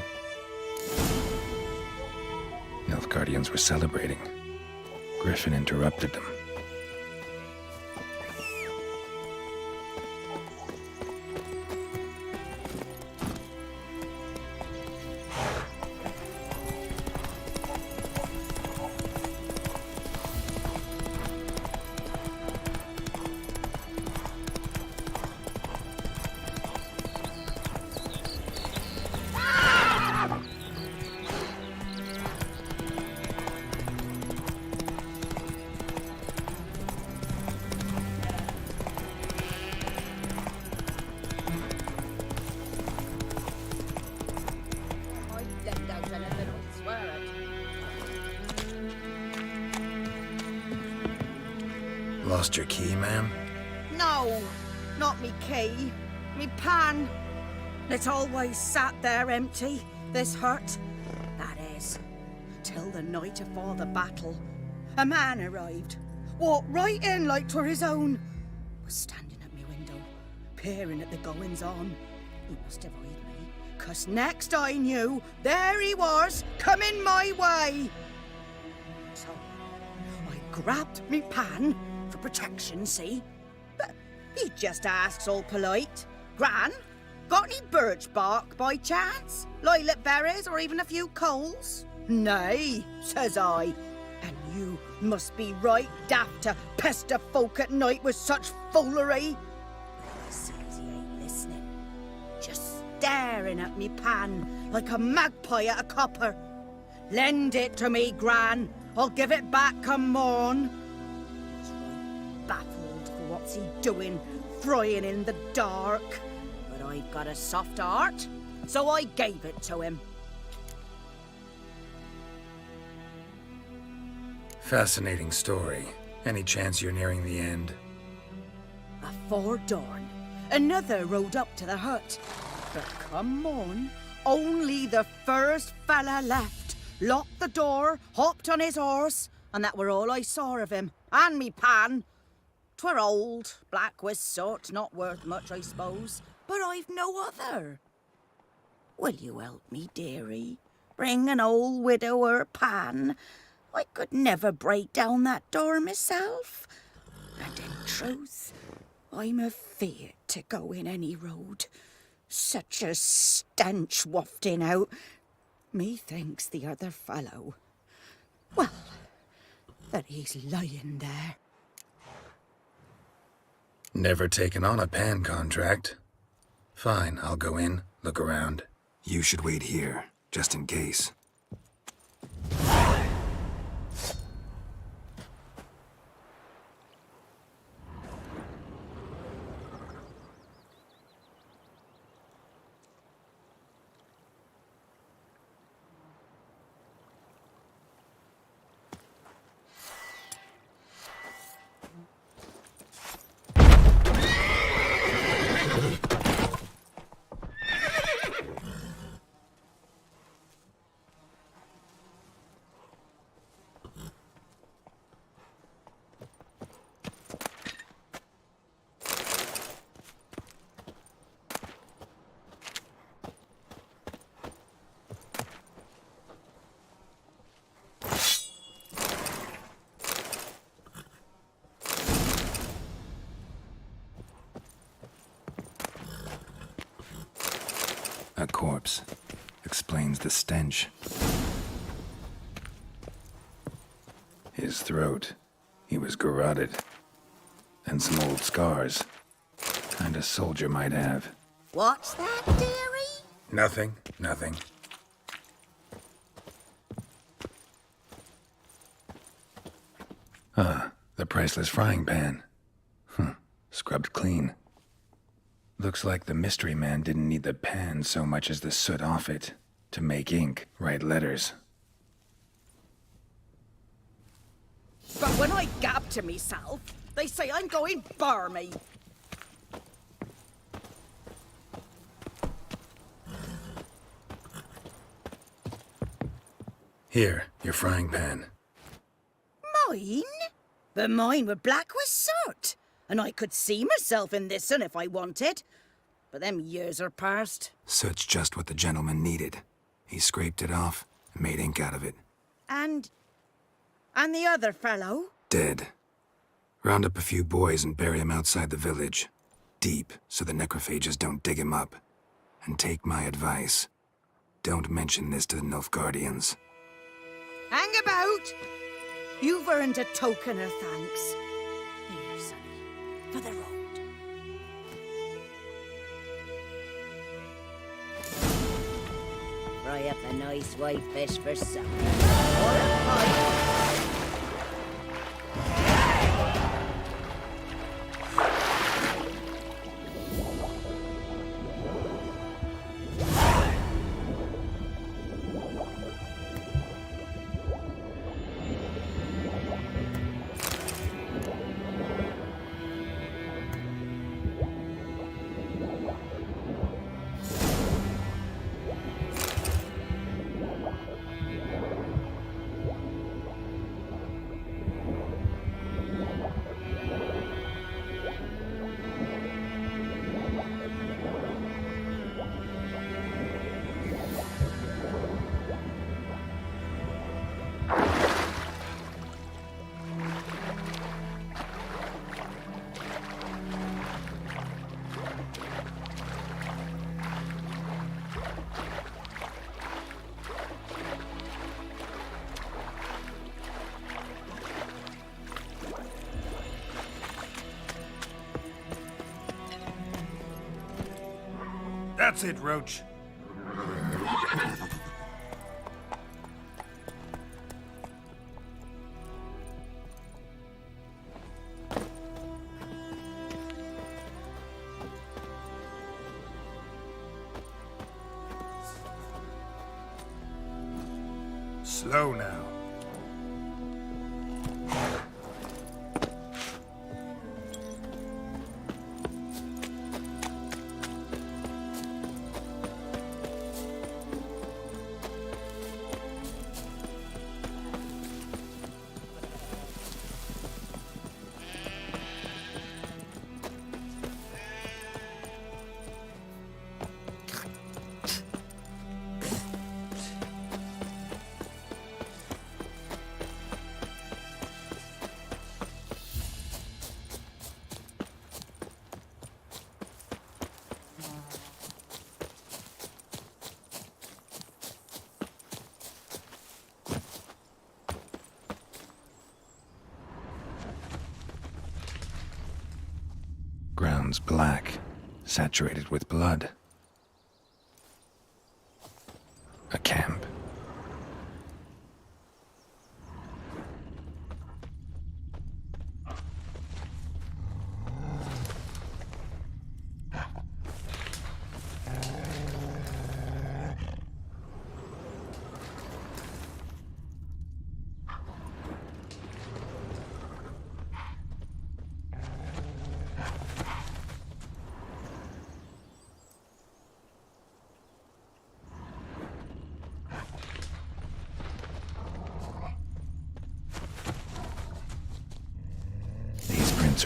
Nilfgaardians were celebrating. Griffin interrupted them. Lost your key, ma'am? No, not me key. Me pan. It's always sat there empty, this hut. That is, till the night afore the battle. A man arrived, walked right in like 'twere his own. Was standing at me window, peering at the goings-on. He must have eyed me, 'cause next I knew, there he was, coming my way. So, I grabbed me pan, for protection, see? But he just asks all polite, Gran, Got any birch bark by chance? Lilac berries or even a few coals? Nay, says I. And you must be right daft to pester folk at night with such foolery. He says he ain't listening. Just staring at me pan like a magpie at a copper. Lend it to me, Gran. I'll give it back come morn. He's right baffled for what's he doing, frying in the dark. But I've got a soft heart, so I gave it to him. Fascinating story. Any chance you're nearing the end? Afore dawn, another rode up to the hut. But come on, only the first fella left. Locked the door, hopped on his horse, and that were all I saw of him. And me pan. 'Twere old, black with soot, not worth much, I suppose. But I've no other. Will you help me, dearie? Bring an old widower pan. I could never break down that door myself. And in truth, I'm afeard to go in any road. Such a stench wafting out. Methinks the other fellow, well, that he's lying there. Never taken on a pan contract. Fine, I'll go in, look around. You should wait here, just in case. A corpse. Explains the stench. His throat. He was garroted. And some old scars. Kind a soldier might have. What's that, dearie? Nothing. Ah, the priceless frying pan. Scrubbed clean. Looks like the mystery man didn't need the pan so much as the soot off it to make ink, write letters. But when I gab to myself, they say I'm going barmy. Here, your frying pan. Mine? But mine were black with soot. And I could see myself in this one if I wanted. But them years are past. Soot's just what the gentleman needed. He scraped it off and made ink out of it. And the other fellow? Dead. Round up a few boys and bury him outside the village. Deep, so the necrophages don't dig him up. And take my advice. Don't mention this to the Nilfgaardians. Hang about! You've earned a token of thanks. Here, sonny, for the road. Fry up a nice white fish for supper. Or a pie. That's it, Roach. Slow now. Ground's black, saturated with blood. A camp.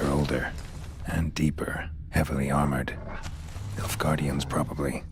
Are older and deeper, heavily armored. Nilfgaardians, probably.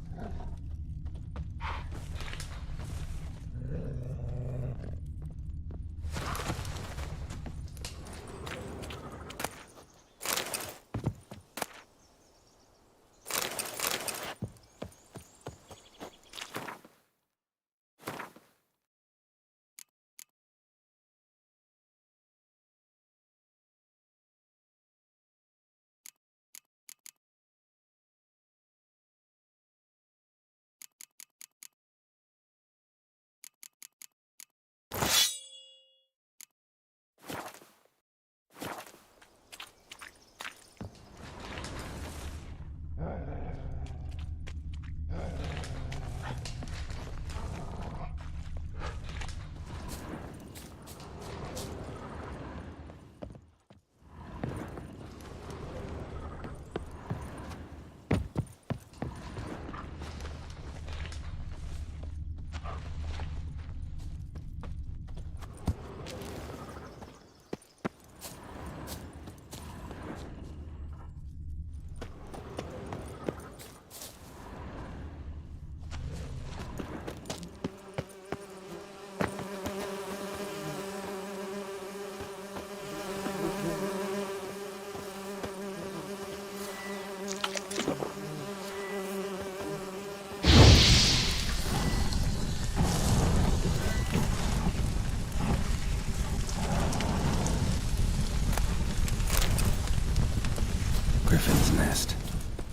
Griffin's nest.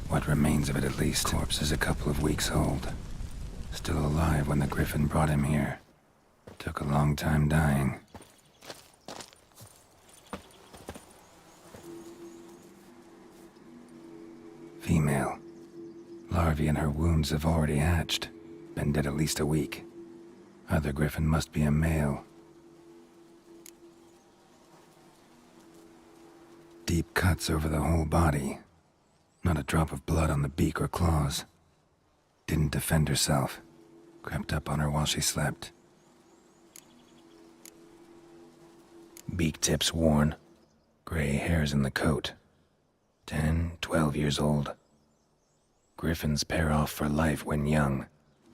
What remains of it, at least. Corpse is a couple of weeks old. Still alive when the Griffin brought him here. Took a long time dying. Female. Larvae in her wounds have already hatched. Been dead at least a week. Other Griffin must be a male. Deep cuts over the whole body. Not a drop of blood on the beak or claws. Didn't defend herself. Crept up on her while she slept. Beak tips worn. Gray hairs in the coat. 10, 12 years old. Griffins pair off for life when young.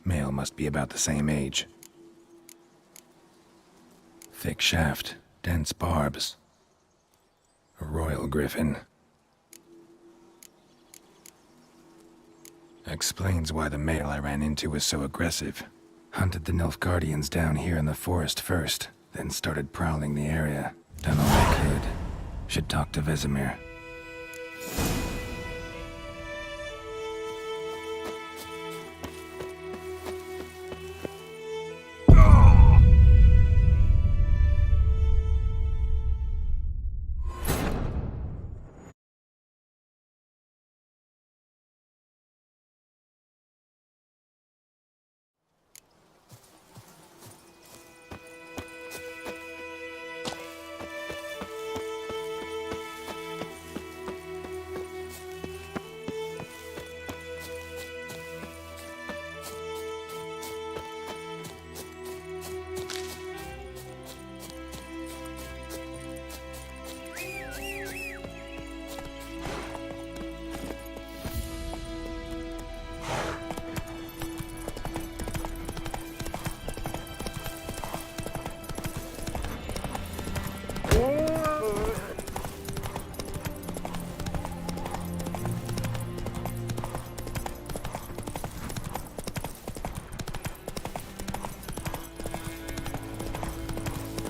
Male must be about the same age. Thick shaft, dense barbs. A royal griffin. Explains why the male I ran into was so aggressive. Hunted the Nilfgaardians down here in the forest first, then started prowling the area. Done all I could. Should talk to Vesemir.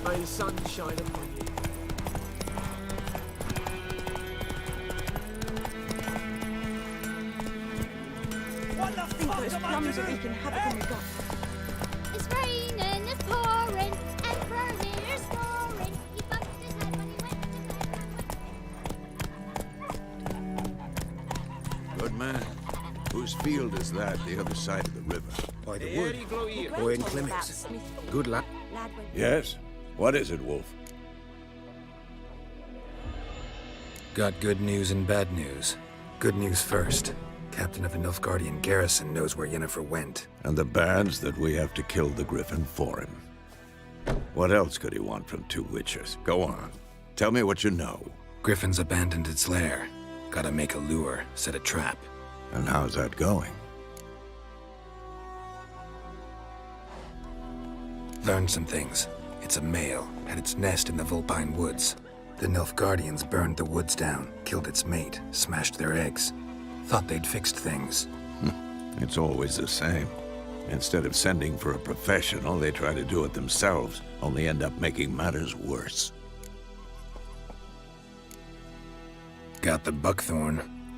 May the sun shine upon you. Think those plums are wreaking havoc on the gut. It's raining, it's pouring, and Bernie's snoring. He bumped his head when he went Good man. Whose field is that, the other side of the river? By the wood. Boy in Clements. Good lad. Yes? What is it, Wolf? Got good news and bad news. Good news first. Captain of the Nilfgaardian garrison knows where Yennefer went. And the bad's that we have to kill the Griffin for him. What else could he want from two witchers? Go on. Tell me what you know. Griffin's abandoned its lair. Gotta make a lure, set a trap. And how's that going? Learned some things. It's a male, had its nest in the Vulpine Woods. The Nilfgaardians burned the woods down, killed its mate, smashed their eggs. Thought they'd fixed things. It's always the same. Instead of sending for a professional, they try to do it themselves, only end up making matters worse. Got the buckthorn.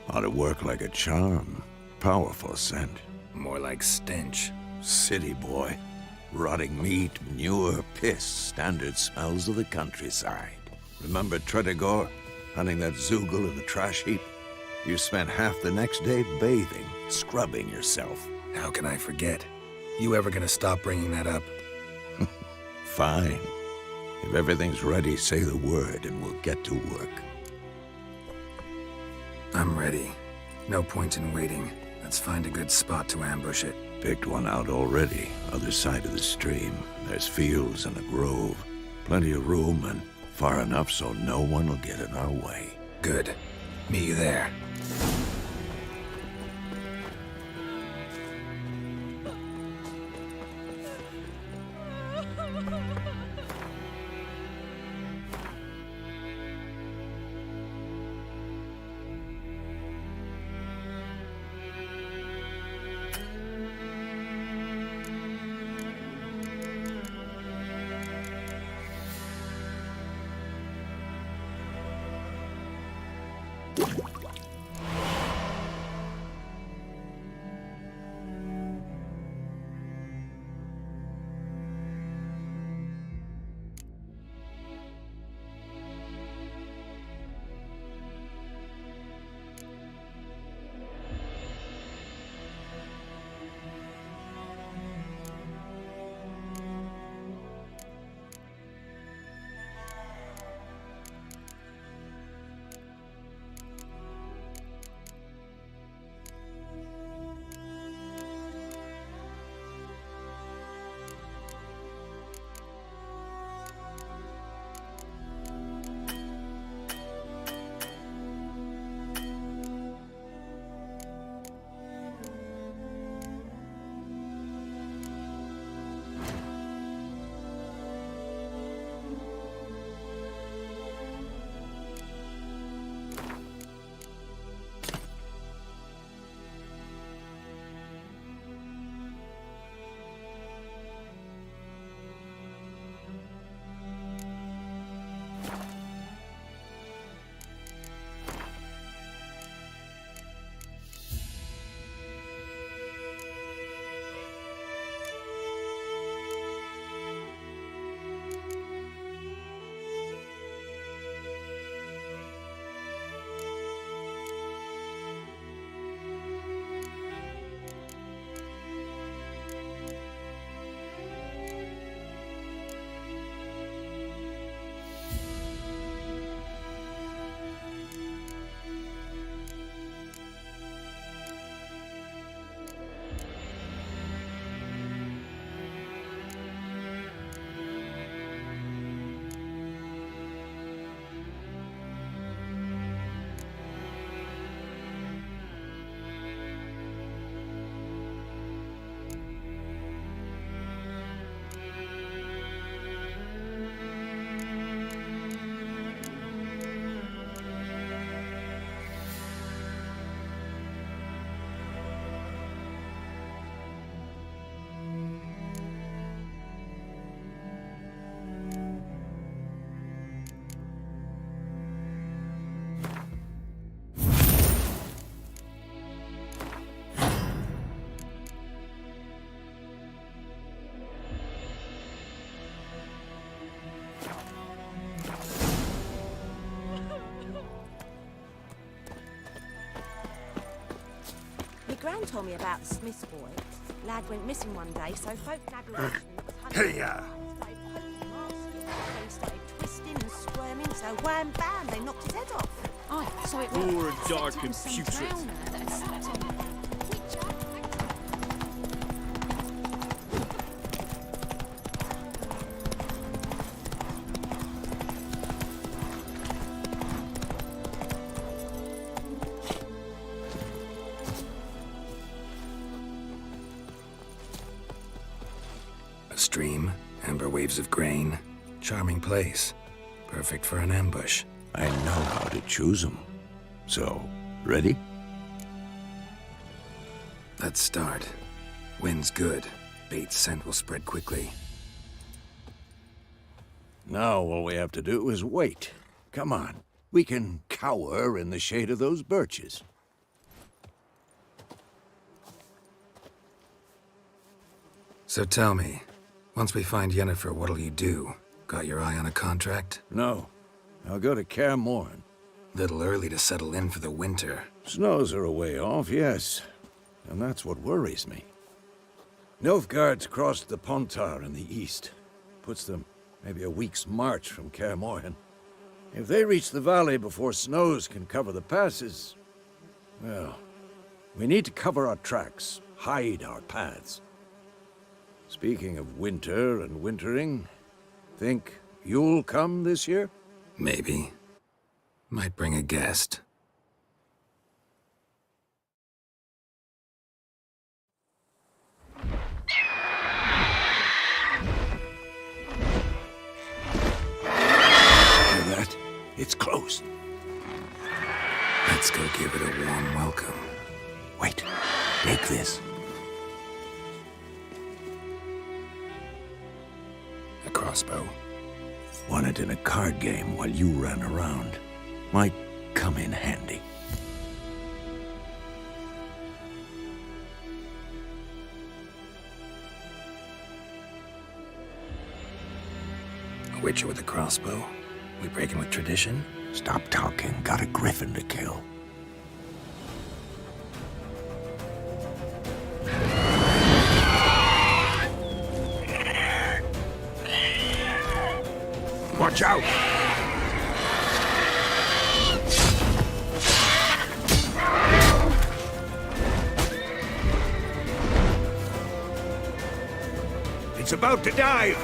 Ought to work like a charm. Powerful scent. More like stench. City boy. Rotting meat, manure, piss, standard smells of the countryside. Remember Tredegor? Hunting that Zoogle in the trash heap? You spent half the next day bathing, scrubbing yourself. How can I forget? You ever gonna stop bringing that up? Fine. If everything's ready, say the word and we'll get to work. I'm ready. No point in waiting. Let's find a good spot to ambush it. Picked one out already, other side of the stream. There's fields and a grove. Plenty of room and far enough so no one will get in our way. Good. Meet you there. Arnell told me about the Smith's boy. Lad went missing one day, so folk nabbed him. Hey-ya! They started twisting and squirming, so wham bam, they knocked his head off. Oh, so it Poor and dark and putrid. A stream, amber waves of grain. Charming place. Perfect for an ambush. I know how to choose them. So, ready? Let's start. Wind's good. Bait's scent will spread quickly. Now all we have to do is wait. Come on. We can cower in the shade of those birches. So tell me, once we find Yennefer, what'll you do? Got your eye on a contract? No. I'll go to Kaer Morhen. Little early to settle in for the winter. Snows are a way off, yes. And that's what worries me. Nilfgaard's crossed the Pontar in the east. Puts them maybe a week's march from Kaer Morhen. If they reach the valley before snows can cover the passes, well, we need to cover our tracks, hide our paths. Speaking of winter and wintering, think you'll come this year? Maybe. Might bring a guest. Hear that? It's close. Let's go give it a warm welcome. Wait. Take this. A crossbow. Won it in a card game while you ran around. Might come in handy. A witcher with a crossbow? We breaking with tradition? Stop talking. Got a griffin to kill. Watch out! It's about to dive!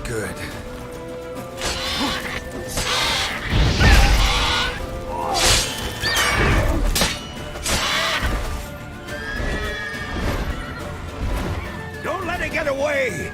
good. Don't let it get away!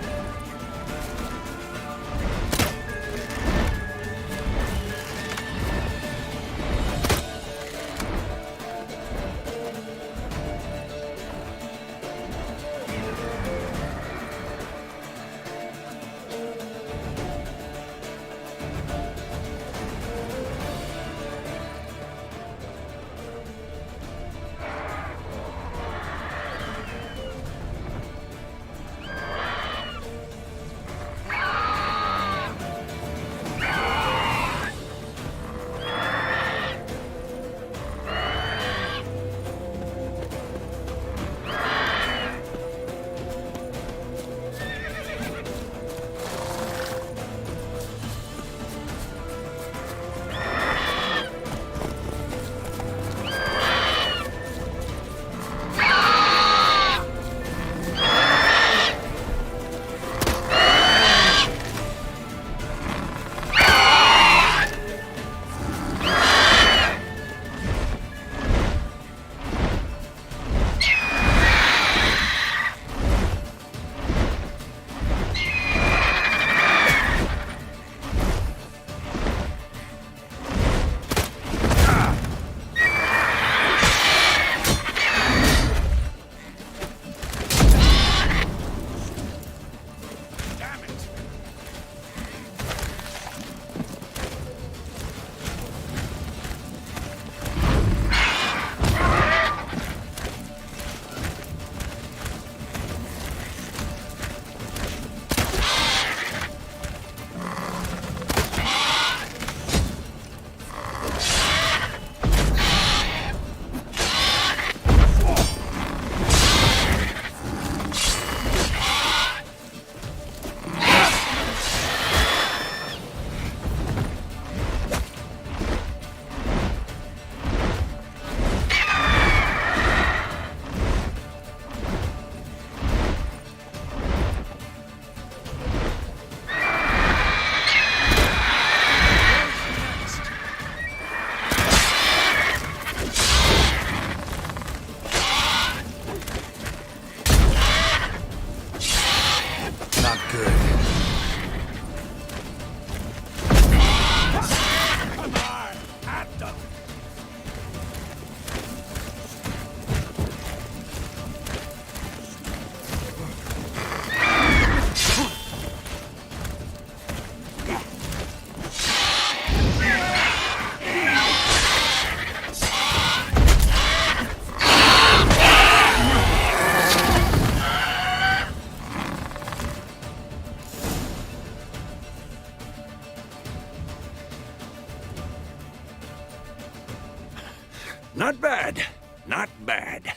Not bad. Not bad.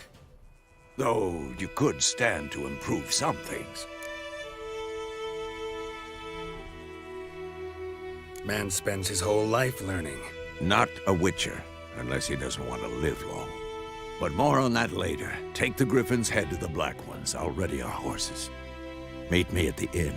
Though you could stand to improve some things. Man spends his whole life learning. Not a witcher, unless he doesn't want to live long. But more on that later. Take the Griffin's head to the Black Ones. I'll ready our horses. Meet me at the inn.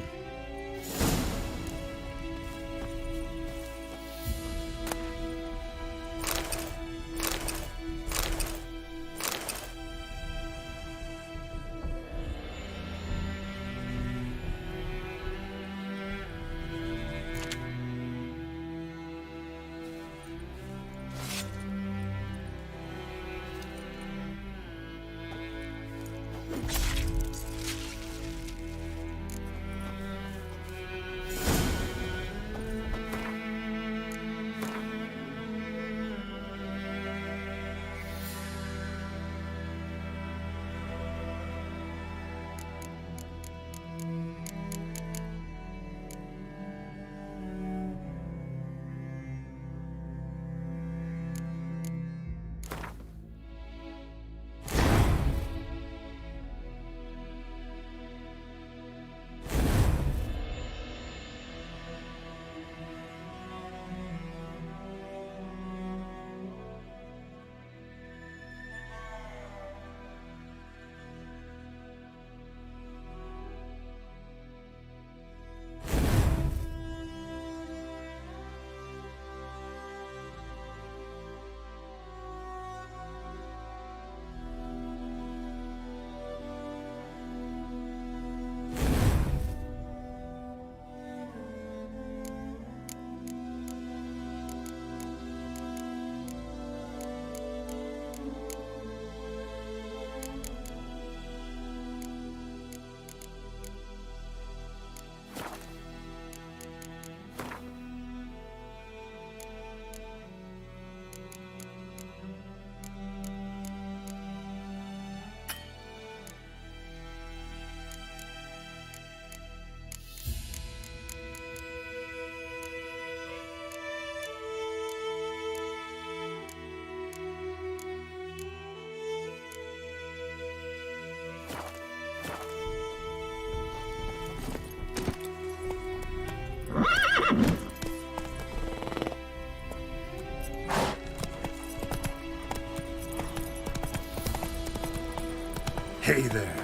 Hey there.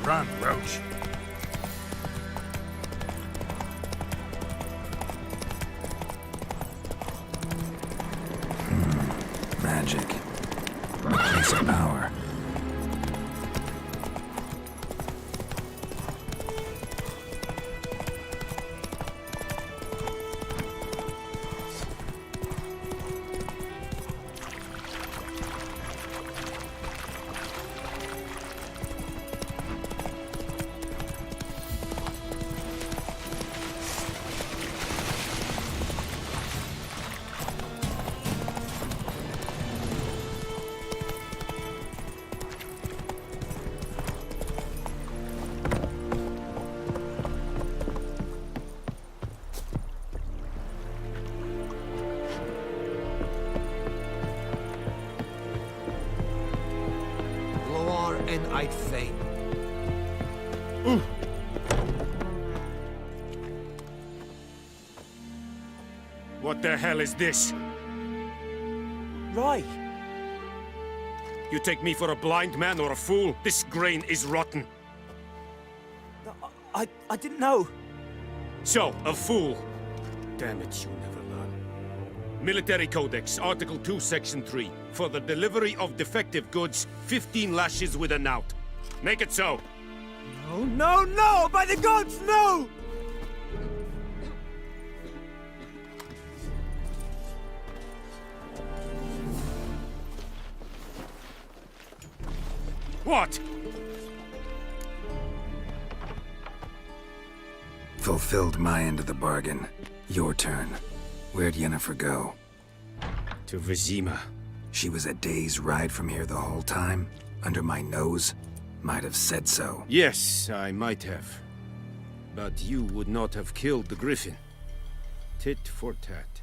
Run, Roach. Magic. Place of power. Loar and I'd fain. What the hell is this? Rye! You take me for a blind man or a fool? This grain is rotten. I didn't know. So, a fool. Damn it, you never learn. Military Codex, Article 2, Section 3. For the delivery of defective goods, 15 lashes with a knout. Make it so. No, no, no! By the gods, no! What? Fulfilled my end of the bargain. Your turn. Where'd Yennefer go? To Vizima. She was a day's ride from here the whole time? Under my nose? Might have said so. Yes, I might have. But you would not have killed the griffin. Tit for tat.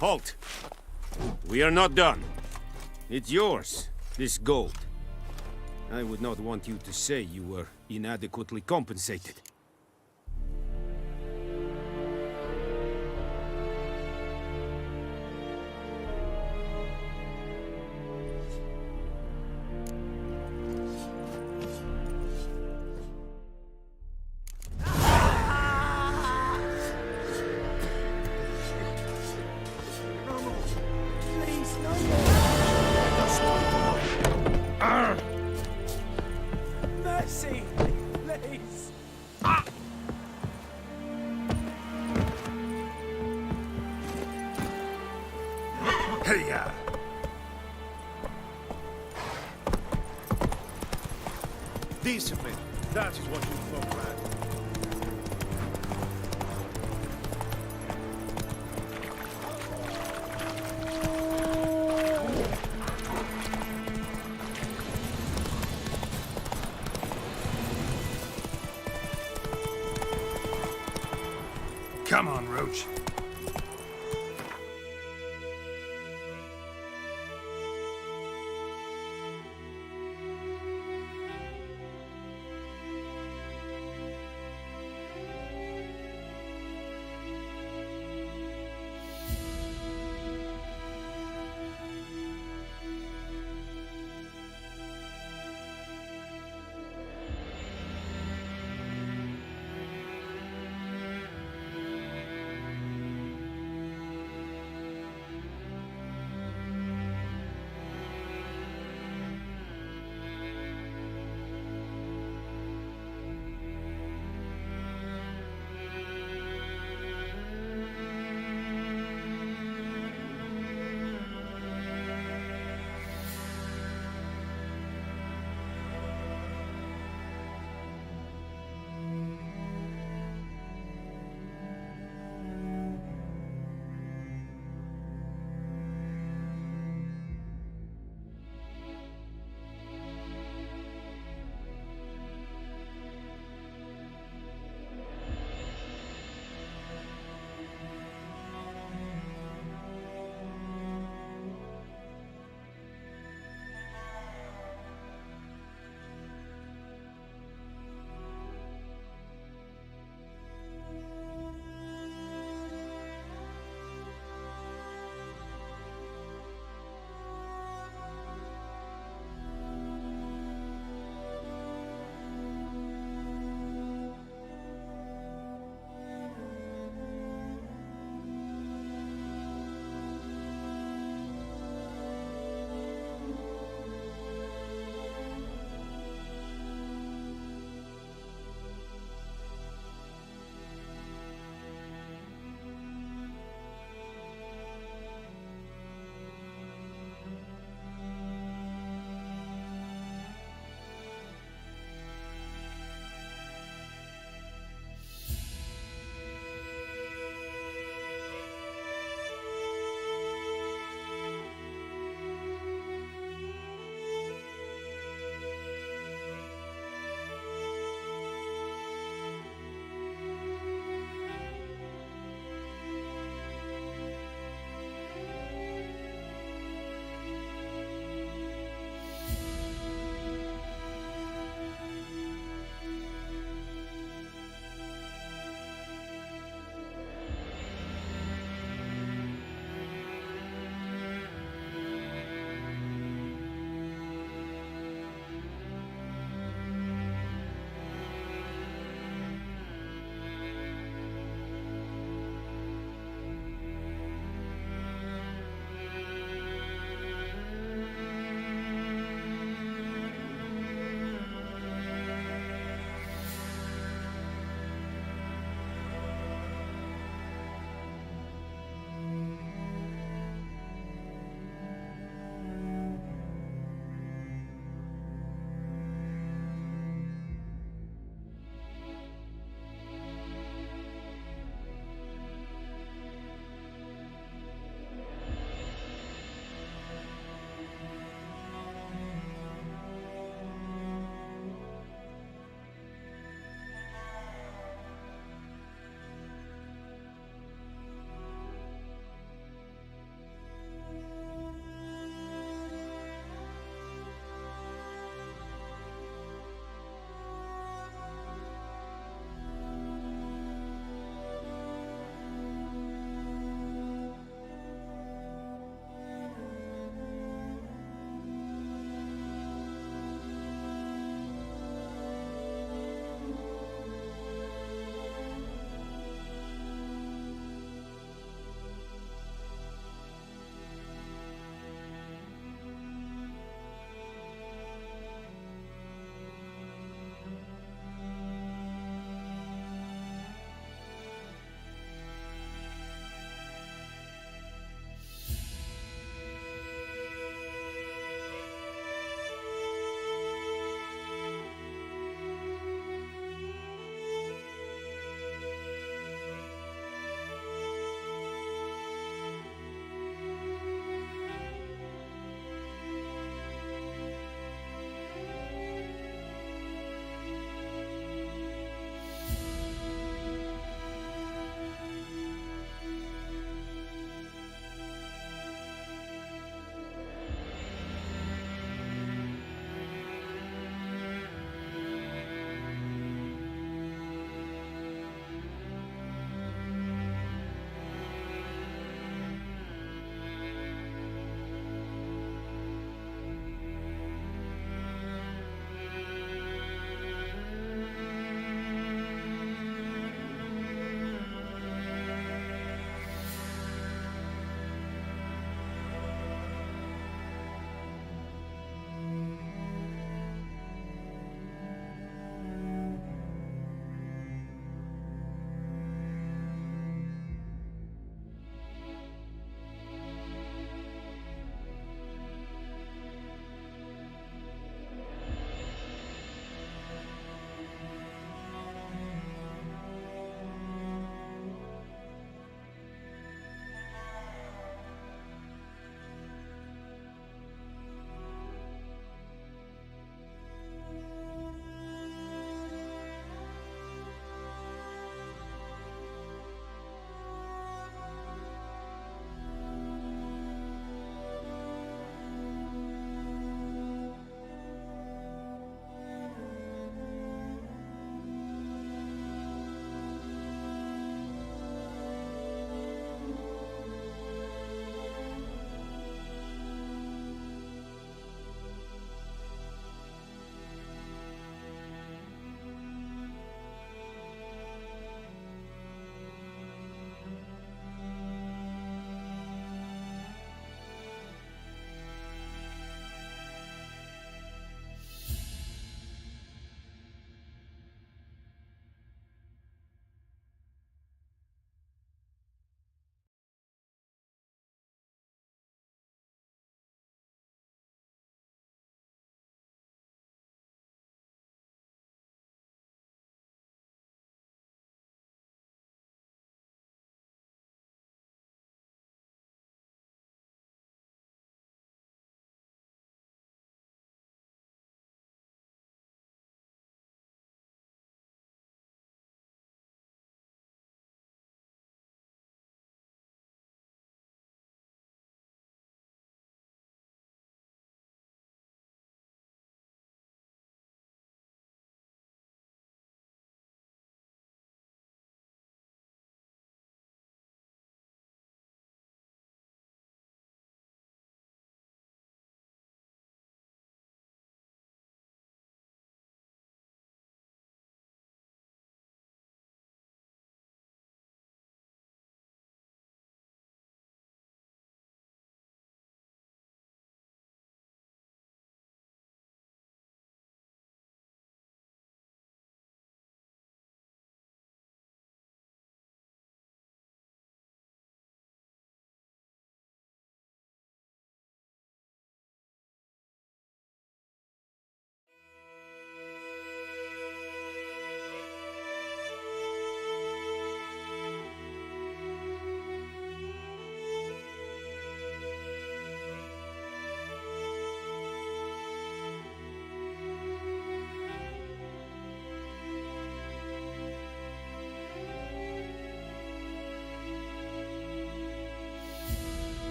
Halt! We are not done. It's yours, this gold. I would not want you to say you were inadequately compensated. Mercy! Please! Hey-ya! Discipline. That is what you folk lack. Come on, Roach.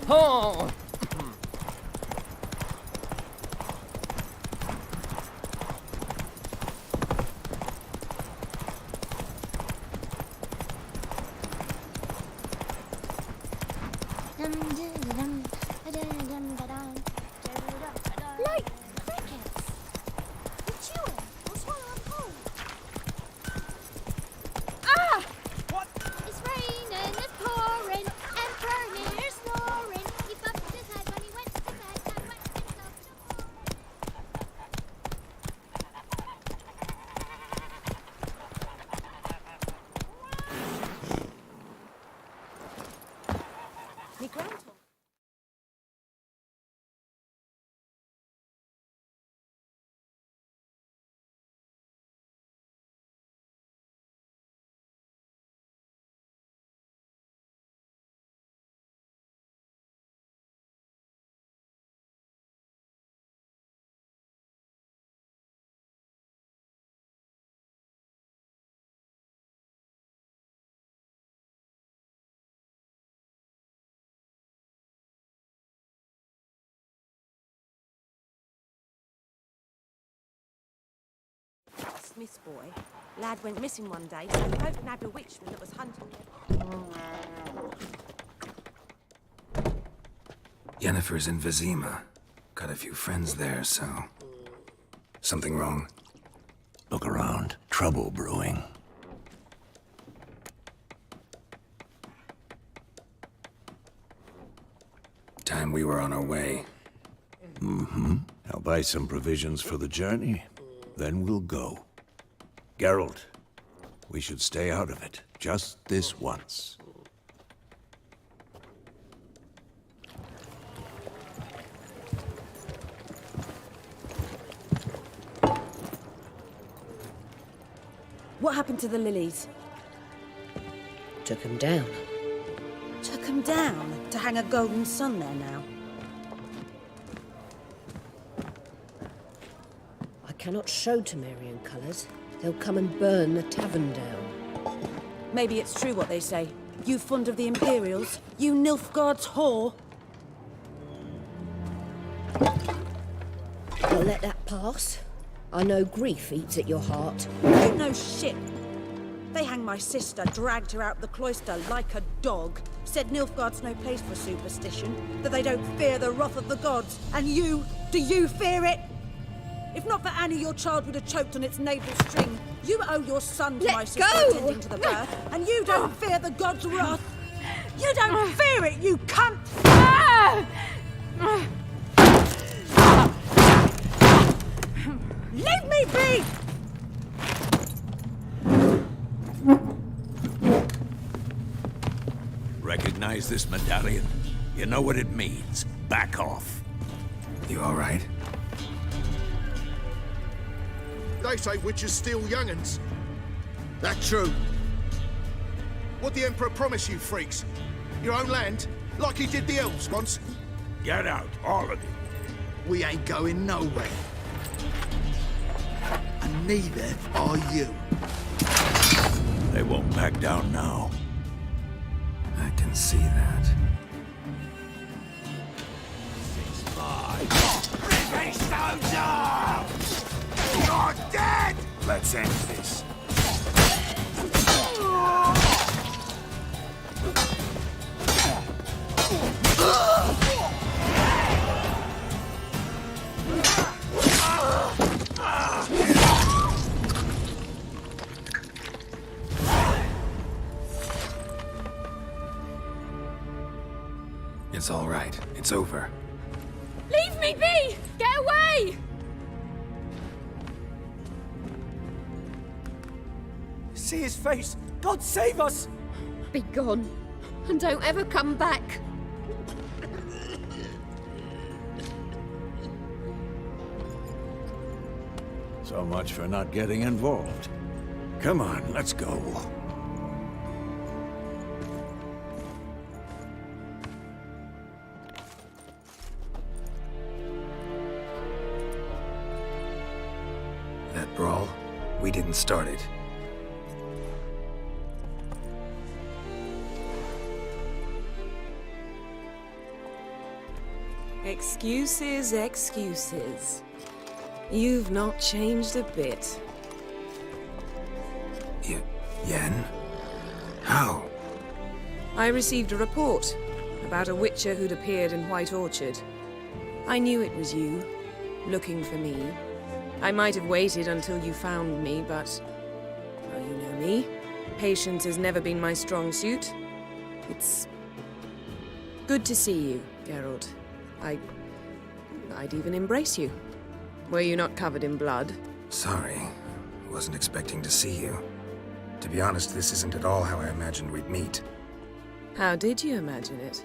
Oh! Like crickets. You're chewing or swallowing whole. Ah! What? It's raining, it's pouring, and Bernier's snoring. He bumped his head when he went to bed and wet himself to Me grandpa. Smith's boy. Lad went missing one day, so the folk nabbed a witchman that was hunting him. Yennefer's in Vizima. Got a few friends there, so... Something wrong? Look around. Trouble brewing. Time we were on our way. Mm-hmm. I'll buy some provisions for the journey. Then we'll go. Geralt, we should stay out of it. Just this once. What happened to the lilies? Took him down. Took 'em down to hang a golden sun there now. I cannot show Temerian colours. They'll come and burn the tavern down. Maybe it's true what they say. You fond of the Imperials? You Nilfgaard's whore? I'll let that pass. I know grief eats at your heart. You know shit. They hanged my sister, dragged her out the cloister like a dog. Said Nilfgaard's no place for superstition, that they don't fear the wrath of the gods. And you, do you fear it? If not for Annie, your child would have choked on its navel string. You owe your son to my sister attending to the birth, and you don't fear the gods' wrath. You don't fear it, you cunt! Leave me be! Recognize this medallion? You know what it means. Back off. You all right? They say witches steal young'uns. That true? What the Emperor promise you, freaks? Your own land? Like he did the elves once? Get out, all of you. We ain't going nowhere. And neither are you. They won't back down now. I can see that. You're dead! Let's end this. It's all right. It's over. Leave me be! Get away! See his face! God save us! Be gone, and don't ever come back. So much for not getting involved. Come on, let's go. That brawl, we didn't start it. Excuses, excuses. You've not changed a bit. Yen? How? I received a report about a witcher who'd appeared in White Orchard. I knew it was you, looking for me. I might have waited until you found me, but... well, you know me. Patience has never been my strong suit. It's... good to see you, Geralt. I'd even embrace you. Were you not covered in blood? Sorry. Wasn't expecting to see you. To be honest, this isn't at all how I imagined we'd meet. How did you imagine it?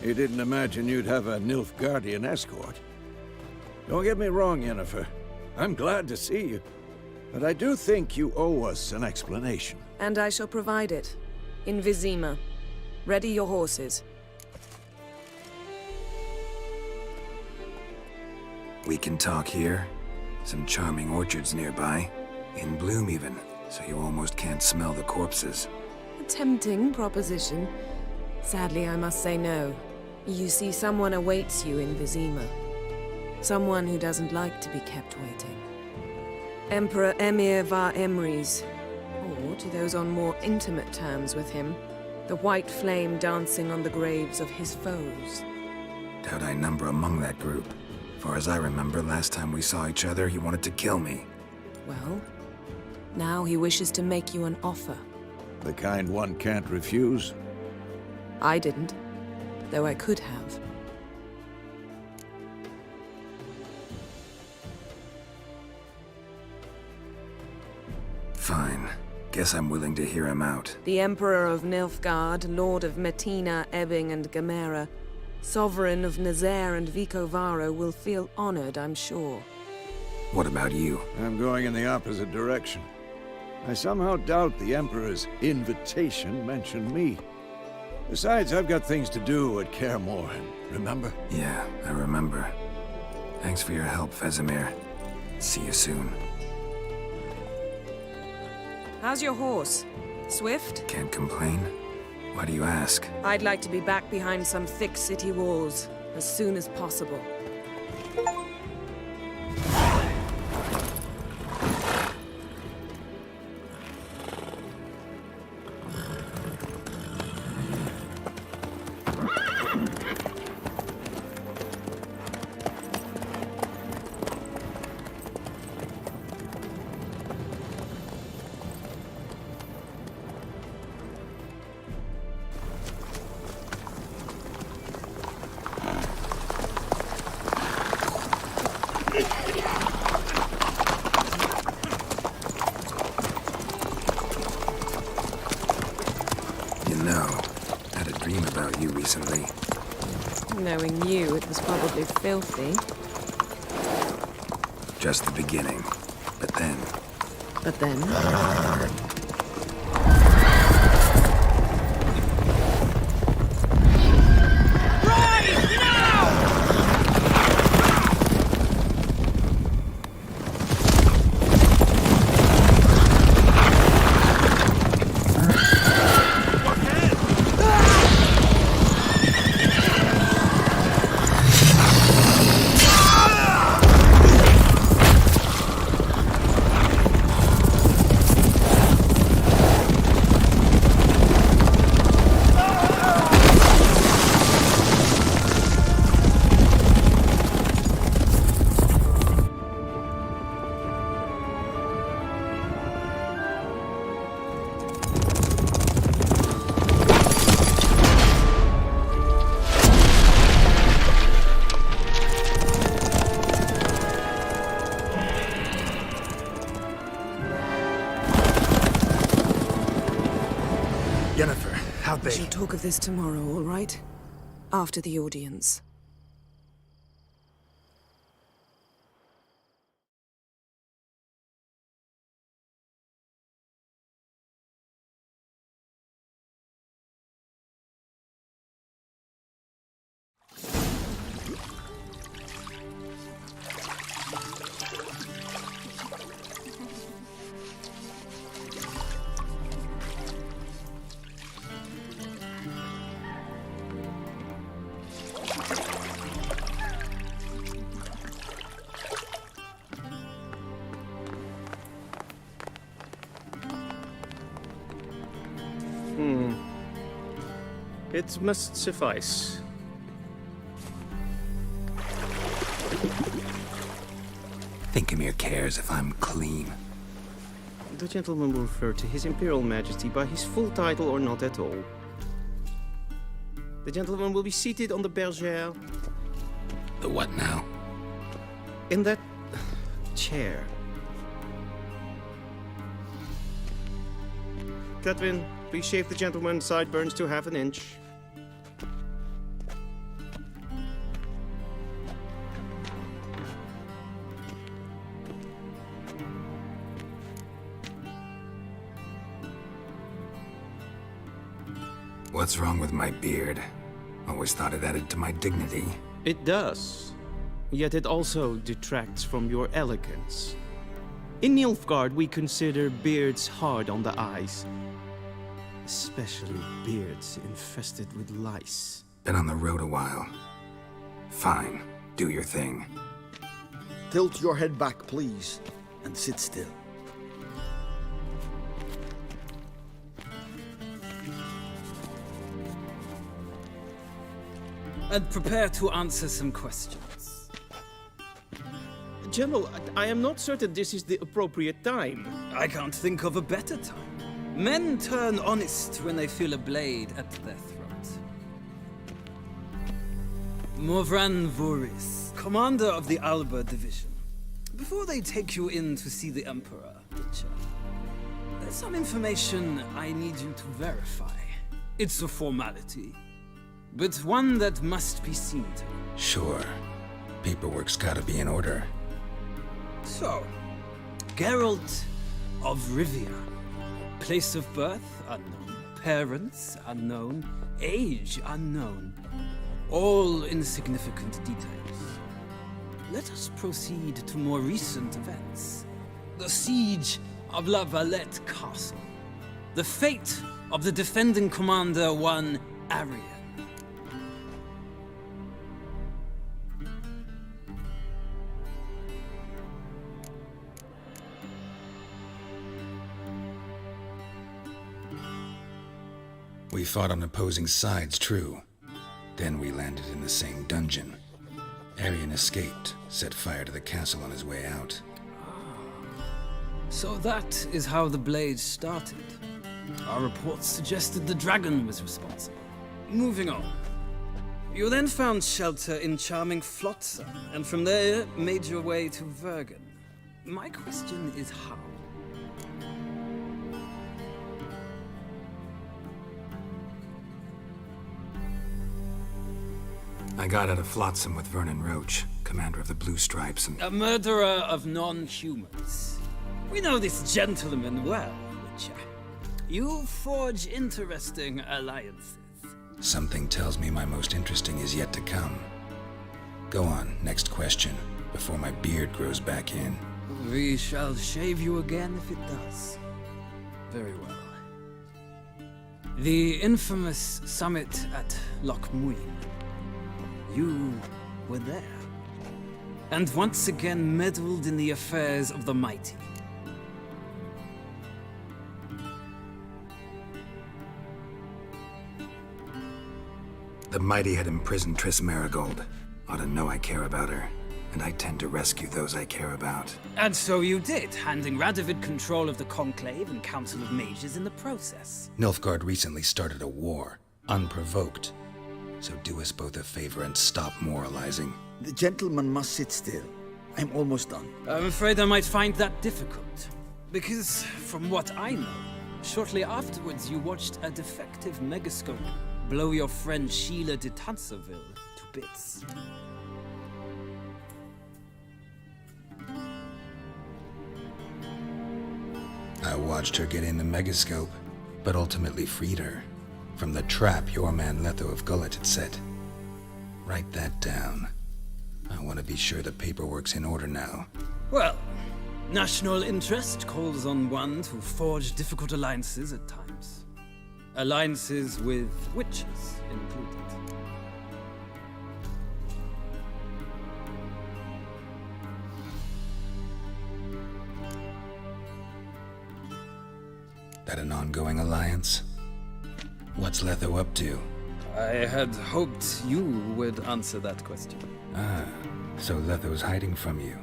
You didn't imagine you'd have a Nilfgaardian escort. Don't get me wrong, Yennefer. I'm glad to see you. But I do think you owe us an explanation. And I shall provide it. In Vizima. Ready your horses. We can talk here. Some charming orchards nearby. In bloom even, so you almost can't smell the corpses. A tempting proposition. Sadly, I must say no. You see, someone awaits you in Vizima. Someone who doesn't like to be kept waiting. Emperor Emir var Emrys. Or, to those on more intimate terms with him, the white flame dancing on the graves of his foes. Doubt I number among that group. Far as I remember, last time we saw each other, he wanted to kill me. Well, now he wishes to make you an offer. The kind one can't refuse? I didn't, though I could have. Fine. Guess I'm willing to hear him out. The Emperor of Nilfgaard, Lord of Metina, Ebbing, and Gamera, Sovereign of Nazaire and Vicovaro will feel honored, I'm sure. What about you? I'm going in the opposite direction. I somehow doubt the Emperor's invitation mentioned me. Besides, I've got things to do at Kaer Morhen, remember? Yeah, I remember. Thanks for your help, Vesemir. See you soon. How's your horse? Swift? Can't complain. Why do you ask? I'd like to be back behind some thick city walls as soon as possible. Recently. Knowing you, it was probably filthy. Just the beginning. But then... But then? Yennefer, how'd they... We shall talk of this tomorrow, all right? After the audience. It must suffice. Thinkamere cares if I'm clean. The gentleman will refer to His Imperial Majesty by his full title or not at all. The gentleman will be seated on the bergère. The what now? In that chair. Catwin, please shave the gentleman's sideburns to half an inch. What's wrong with my beard? Always thought it added to my dignity. It does. Yet it also detracts from your elegance. In Nilfgaard, we consider beards hard on the eyes. Especially beards infested with lice. Been on the road a while. Fine, do your thing. Tilt your head back, please, and sit still. And prepare to answer some questions. General, I am not certain this is the appropriate time. I can't think of a better time. Men turn honest when they feel a blade at their throat. Morvran Voris, commander of the Alba Division. Before they take you in to see the Emperor, Witcher, there's some information I need you to verify. It's a formality, but one that must be seen to. Sure. Paperwork's gotta be in order. So, Geralt of Rivia. Place of birth unknown. Parents unknown. Age unknown. All insignificant details. Let us proceed to more recent events. The siege of La Valette Castle. The fate of the defending commander, one Arian. We fought on opposing sides, true. Then we landed in the same dungeon. Arian escaped, set fire to the castle on his way out. So that is how the blade started. Our reports suggested the dragon was responsible. Moving on. You then found shelter in charming Flotsam, and from there made your way to Vergen. My question is how? I got out of Flotsam with Vernon Roach, commander of the Blue Stripes, and... A murderer of non-humans. We know this gentleman well, Witcher. You forge interesting alliances. Something tells me my most interesting is yet to come. Go on, next question, before my beard grows back in. We shall shave you again if it does. Very well. The infamous summit at Loch Muin. You were there. And once again meddled in the affairs of the mighty. The mighty had imprisoned Triss Marigold. Ought to know I care about her, and I tend to rescue those I care about. And so you did, handing Radovid control of the Conclave and Council of Mages in the process. Nilfgaard recently started a war, unprovoked. So do us both a favor and stop moralizing. The gentleman must sit still. I'm almost done. I'm afraid I might find that difficult. Because, from what I know, shortly afterwards you watched a defective megascope blow your friend Sheila de Tanserville to bits. I watched her get in the megascope, but ultimately freed her. From the trap your man Letho of Gullet had set. Write that down. I want to be sure the paperwork's in order now. Well, national interest calls on one to forge difficult alliances at times. Alliances with witches included. That an ongoing alliance? What's Letho up to? I had hoped you would answer that question. Ah, so Letho's hiding from you.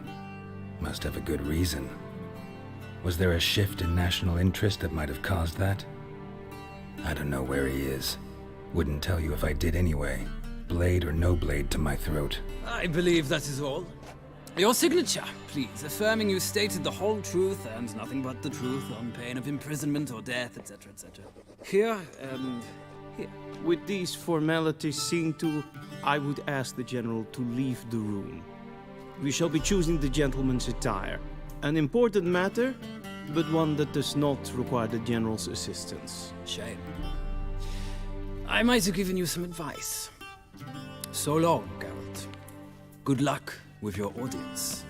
Must have a good reason. Was there a shift in national interest that might have caused that? I don't know where he is. Wouldn't tell you if I did anyway. Blade or no blade to my throat. I believe that is all. Your signature, please, affirming you stated the whole truth and nothing but the truth on pain of imprisonment or death, etc., etc. Here and here. With these formalities seen to, I would ask the General to leave the room. We shall be choosing the gentleman's attire. An important matter, but one that does not require the General's assistance. Shame. I might have given you some advice. So long, Geralt. Good luck with your audience.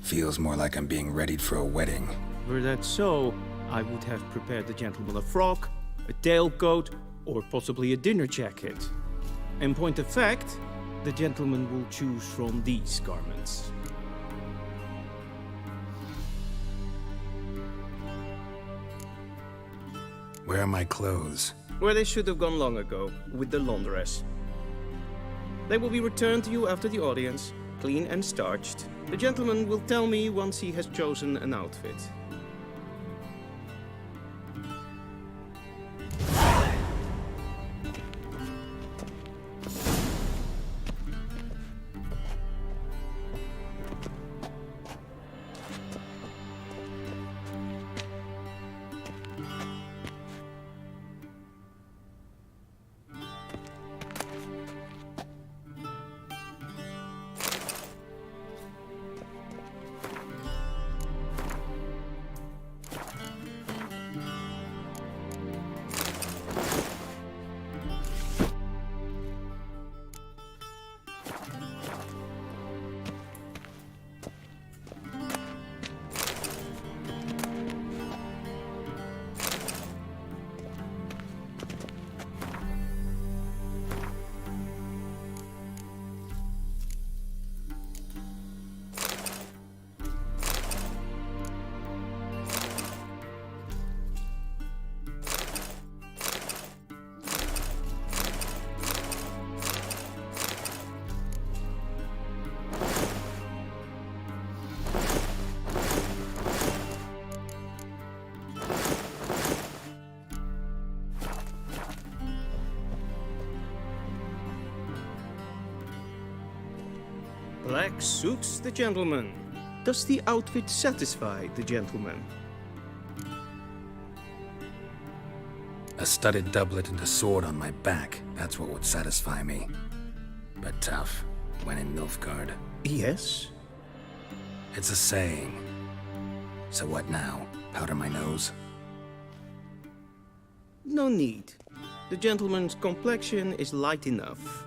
Feels more like I'm being readied for a wedding. Were that so, I would have prepared the gentleman a frock, a tailcoat, or possibly a dinner jacket. In point of fact, the gentleman will choose from these garments. Where are my clothes? Where they should have gone long ago, with the laundress. They will be returned to you after the audience, clean and starched. The gentleman will tell me once he has chosen an outfit. Black suits the gentleman. Does the outfit satisfy the gentleman? A studded doublet and a sword on my back. That's what would satisfy me. But tough, when in Nilfgaard. Yes? It's a saying. So what now? Powder my nose? No need. The gentleman's complexion is light enough.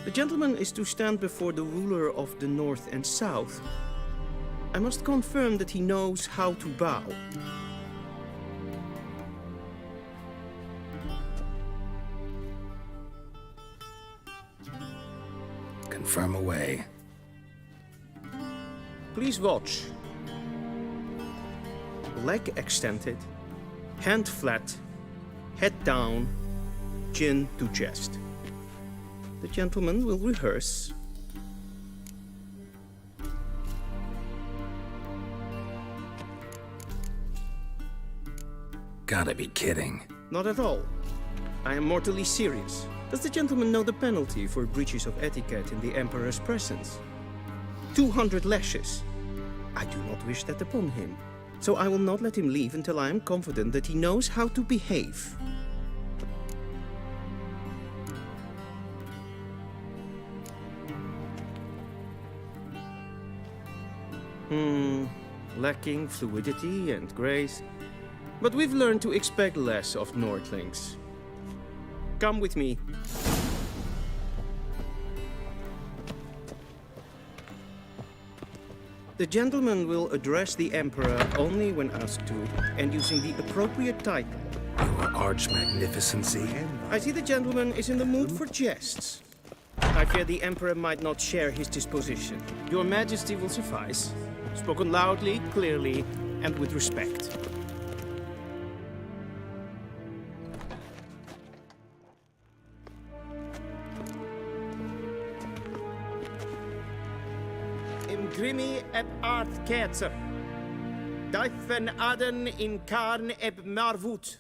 The gentleman is to stand before the ruler of the North and South. I must confirm that he knows how to bow. Confirm away. Please watch. Leg extended, hand flat, head down, chin to chest. The gentleman will rehearse. Gotta be kidding. Not at all. I am mortally serious. Does the gentleman know the penalty for breaches of etiquette in the Emperor's presence? 200 lashes. I do not wish that upon him, so I will not let him leave until I am confident that he knows how to behave. Lacking fluidity and grace. But we've learned to expect less of Nordlings. Come with me. The gentleman will address the Emperor only when asked to, and using the appropriate title. Your Arch Magnificency. I see the gentleman is in the mood for jests. I fear the Emperor might not share his disposition. Your Majesty will suffice. Spoken loudly, clearly, and with respect. Imgrimi eb art ketzer. Daifen aden in karn eb marvut.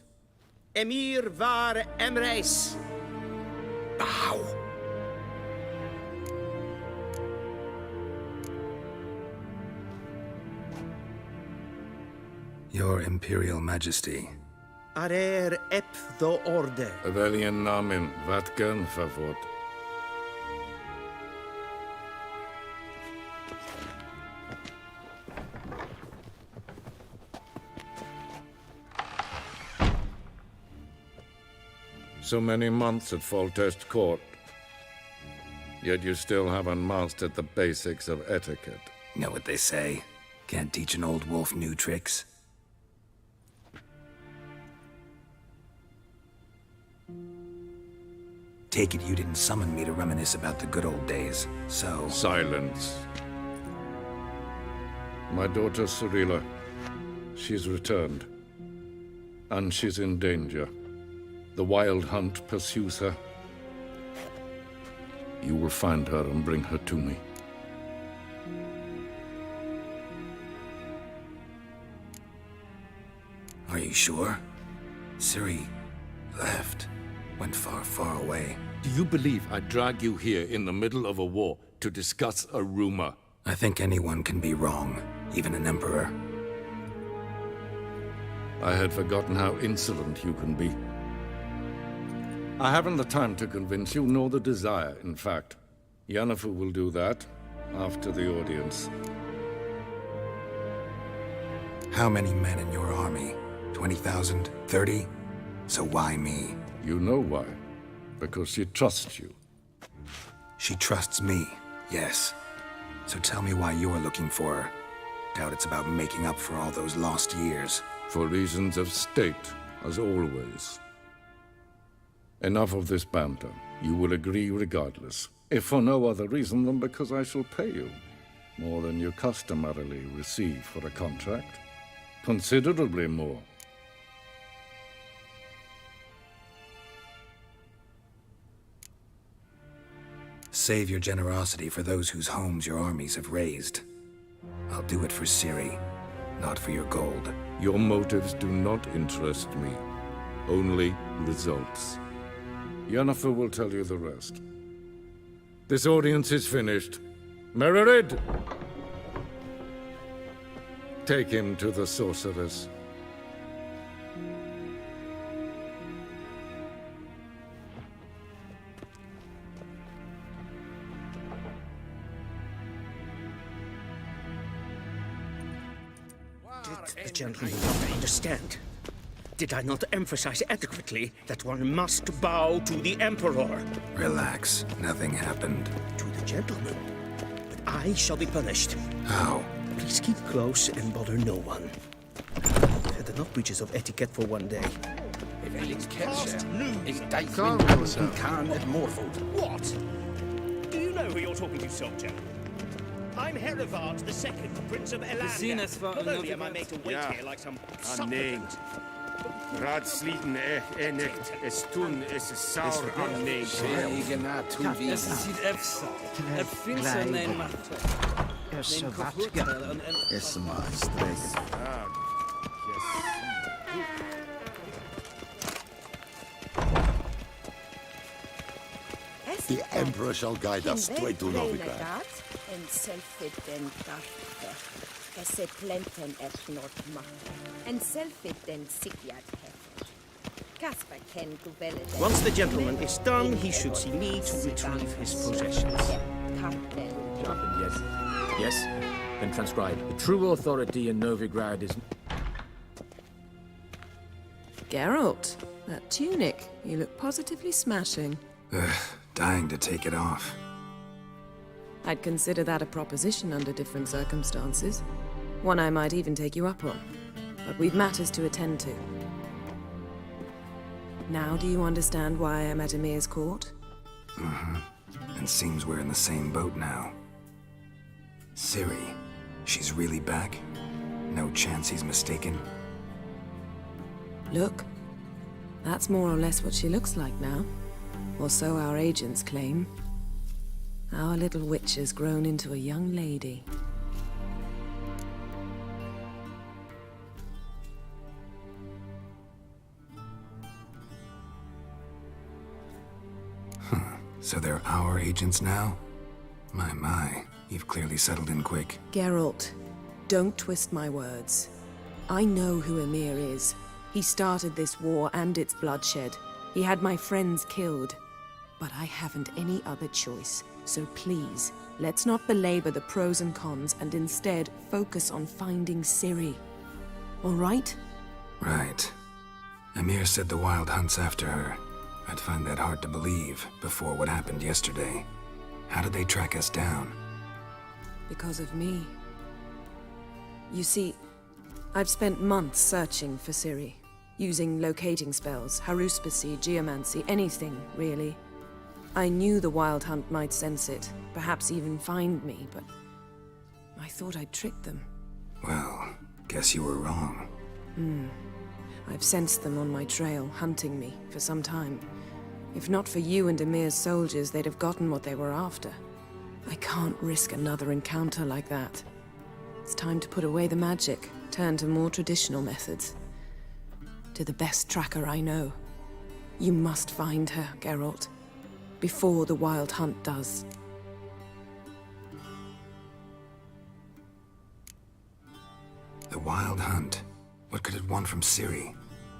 Emir var emreis. Bow. Your Imperial Majesty. Arer ep the orde. Veljen namen, vatgen favot. So many months at Foltest Court, yet you still haven't mastered the basics of etiquette. Know what they say? Can't teach an old wolf new tricks. Take it you didn't summon me to reminisce about the good old days, so... Silence. My daughter Cirilla, she's returned. And she's in danger. The Wild Hunt pursues her. You will find her and bring her to me. Are you sure? Ciri left. Went far, far away. Do you believe I'd drag you here in the middle of a war to discuss a rumor? I think anyone can be wrong, even an emperor. I had forgotten how insolent you can be. I haven't the time to convince you, nor the desire, in fact. Yennefer will do that after the audience. How many men in your army? 20,000? 30? So why me? You know why. Because she trusts you. She trusts me, yes. So tell me why you're looking for her. Doubt it's about making up for all those lost years. For reasons of state, as always. Enough of this banter. You will agree regardless. If for no other reason than because I shall pay you. More than you customarily receive for a contract. Considerably more. Save your generosity for those whose homes your armies have razed. I'll do it for Ciri, not for your gold. Your motives do not interest me. Only results. Yennefer will tell you the rest. This audience is finished. Mererid! Take him to the sorceress. Did the gentleman not understand? Did I not emphasize adequately that one must bow to the Emperor? Relax. Nothing happened. To the gentleman. But I shall be punished. How? Please keep close and bother no one. Had enough breaches of etiquette for one day. What? Do you know who you're talking to, soldier? I'm Herivard II, Prince of Elandia. Not only am I made to wait here like some supplicant. Raadsliden nicht, es tun, es ist sauer annehmen. Es sieht efsa. Finse nein macht. Es vatga. Es maastregen. The Emperor shall guide us straight to Novigrad. En selfie den darfte. Esse plenten et nordma. En selfie den sigjad hefet. Kasper ken guvelle. Once the gentleman is done, he should see me to retrieve his possessions. Yes. Yes. Then transcribe. The true authority in Novigrad is... Geralt, that tunic. You look positively smashing. Ugh, dying to take it off. I'd consider that a proposition under different circumstances. One I might even take you up on. But we've matters to attend to. Now do you understand why I'm at Emir's court? Mm-hmm. And seems we're in the same boat now. Ciri, she's really back? No chance he's mistaken? Look, that's more or less what she looks like now. Or so our agents claim. Our little witch has grown into a young lady. So they're our agents now? My, you've clearly settled in quick. Geralt, don't twist my words. I know who Emir is. He started this war and its bloodshed. He had my friends killed. But I haven't any other choice. So please, let's not belabor the pros and cons and instead focus on finding Ciri. All right? Right. Emir said the Wild Hunt's after her. I'd find that hard to believe before what happened yesterday. How did they track us down? Because of me. You see, I've spent months searching for Ciri, using locating spells, haruspicy, geomancy, anything, really. I knew the Wild Hunt might sense it, perhaps even find me, but I thought I'd tricked them. Well, guess you were wrong. I've sensed them on my trail, hunting me, for some time. If not for you and Emir's soldiers, they'd have gotten what they were after. I can't risk another encounter like that. It's time to put away the magic, turn to more traditional methods. To the best tracker I know. You must find her, Geralt. Before the Wild Hunt does. The Wild Hunt? What could it want from Ciri?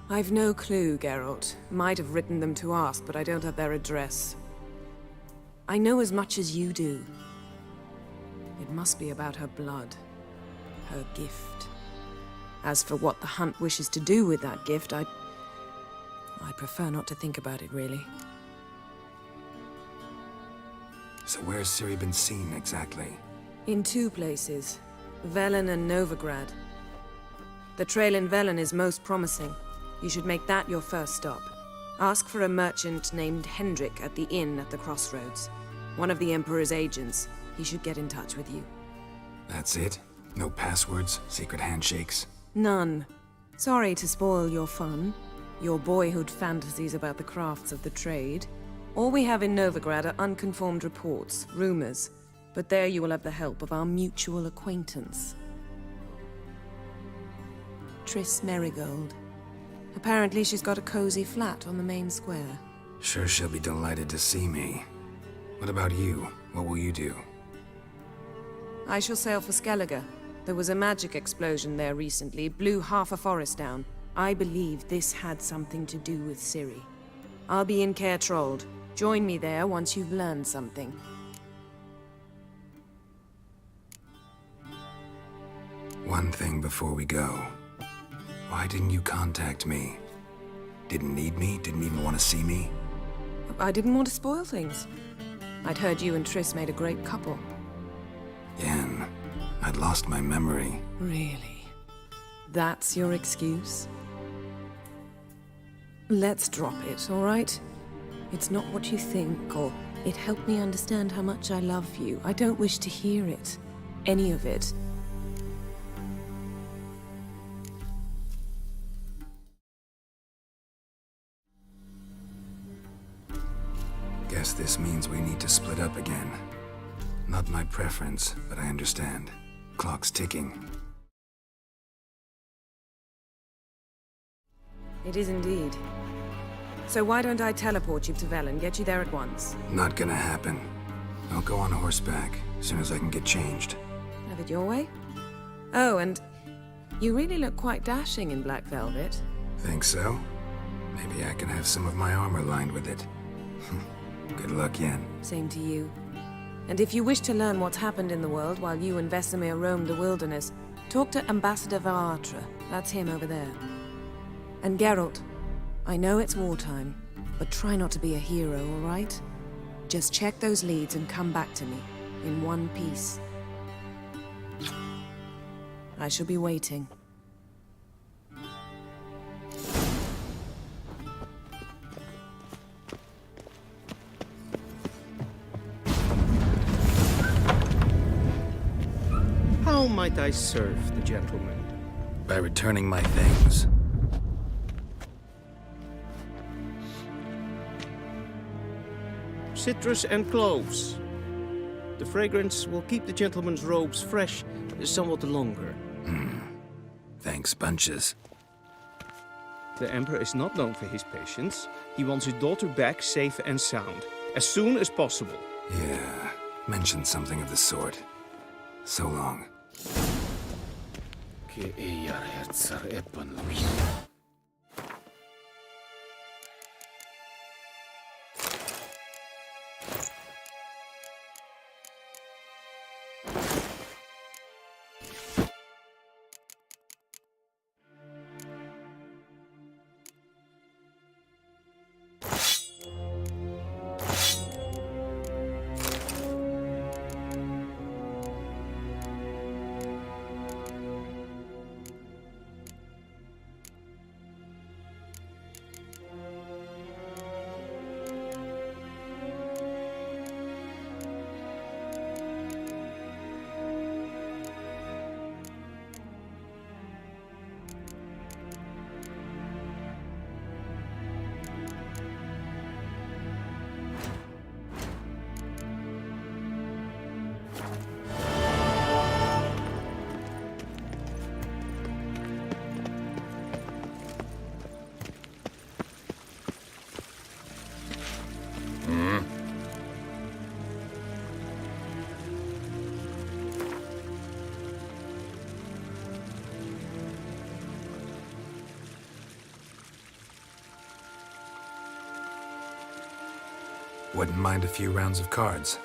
I've no clue, Geralt. Might have written them to ask, but I don't have their address. I know as much as you do. It must be about her blood. Her gift. As for what the Hunt wishes to do with that gift, I prefer not to think about it, really. So where's Ciri been seen, exactly? In two places. Velen and Novigrad. The trail in Velen is most promising. You should make that your first stop. Ask for a merchant named Hendrik at the inn at the crossroads. One of the Emperor's agents. He should get in touch with you. That's it? No passwords? Secret handshakes? None. Sorry to spoil your fun. Your boyhood fantasies about the crafts of the trade. All we have in Novigrad are unconfirmed reports, rumors. But there you will have the help of our mutual acquaintance. Triss Merigold. Apparently she's got a cozy flat on the main square. Sure she'll be delighted to see me. What about you? What will you do? I shall sail for Skellige. There was a magic explosion there recently, blew half a forest down. I believe this had something to do with Ciri. I'll be in Caer Trolde. Join me there once you've learned something. One thing before we go. Why didn't you contact me? Didn't need me? Didn't even want to see me? I didn't want to spoil things. I'd heard you and Triss made a great couple. Yen, I'd lost my memory. Really? That's your excuse? Let's drop it, all right? It's not what you think, or it helped me understand how much I love you. I don't wish to hear it. Any of it. Guess this means we need to split up again. Not my preference, but I understand. Clock's ticking. It is indeed. So why don't I teleport you to Velen, get you there at once? Not gonna happen. I'll go on horseback, as soon as I can get changed. Have it your way? Oh, and you really look quite dashing in black velvet. Think so? Maybe I can have some of my armor lined with it. Good luck, Yen. Same to you. And if you wish to learn what's happened in the world while you and Vesemir roamed the wilderness, talk to Ambassador Varatra. That's him over there. And Geralt, I know it's wartime, but try not to be a hero, all right? Just check those leads and come back to me, in one piece. I shall be waiting. How might I serve the gentleman? By returning my things. Citrus and cloves. The fragrance will keep the gentleman's robes fresh somewhat longer. Thanks, bunches. The Emperor is not known for his patience. He wants his daughter back safe and sound, as soon as possible. Yeah, mentioned something of the sort. So long. Wouldn't mind a few rounds of cards.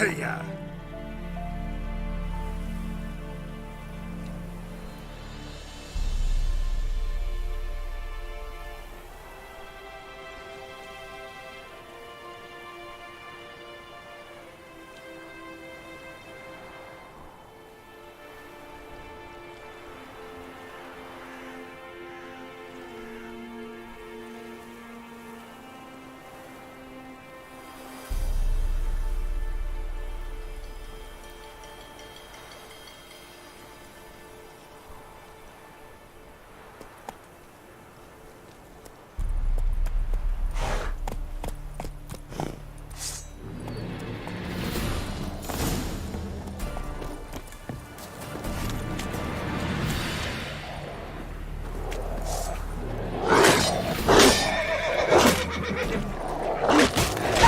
Hey-ya!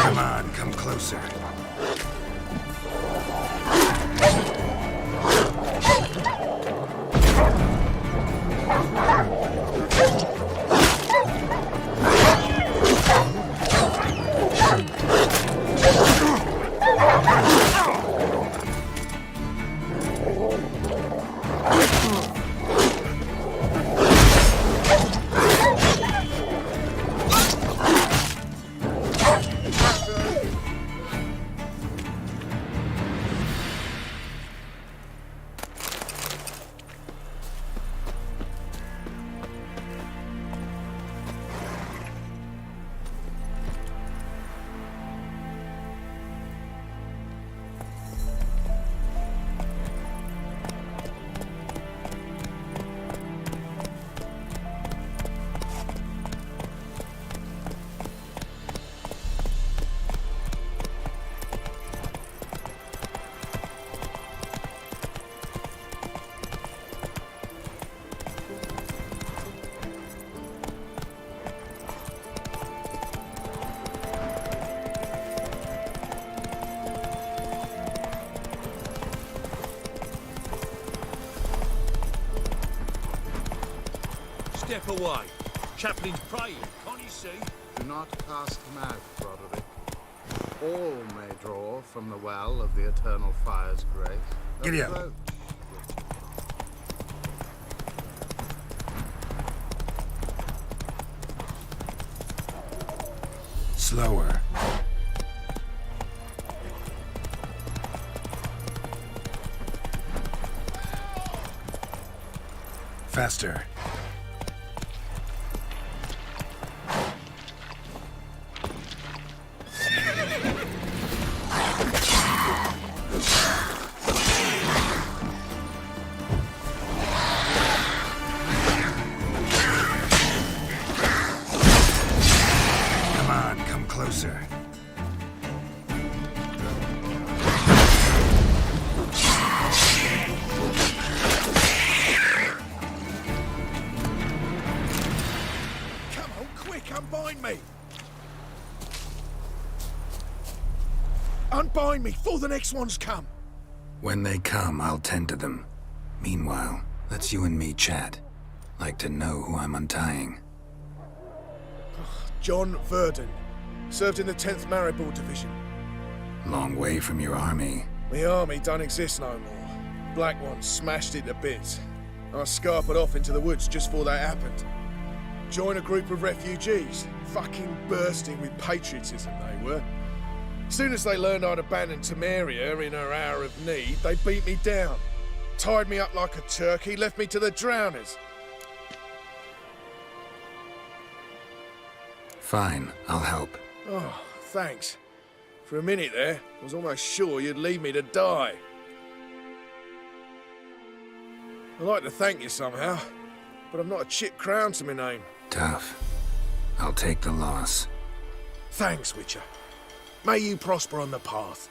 Come on, come closer. Step away. Chaplain's praying, can't you see? Do not cast him out, Broderick. All may draw from the well of the eternal fire's grace. Giddy up. Approach. Slower. Faster. Come on, come closer. Come on, quick, unbind me! Unbind me, before the next ones come! When they come, I'll tend to them. Meanwhile, let's you and me chat. Like to know who I'm untying. John Verdon. Served in the 10th Maribor Division. Long way from your army. The army don't exist no more. Black Ones smashed it to bits. I scarpered off into the woods just before that happened. Joined a group of refugees. Fucking bursting with patriotism they were. As soon as they learned I'd abandoned Temeria in her hour of need, they beat me down. Tied me up like a turkey, left me to the drowners. Fine, I'll help. Oh, thanks. For a minute there, I was almost sure you'd leave me to die. I'd like to thank you somehow, but I've not a chip crown to my name. Tough. I'll take the loss. Thanks, Witcher. May you prosper on the path.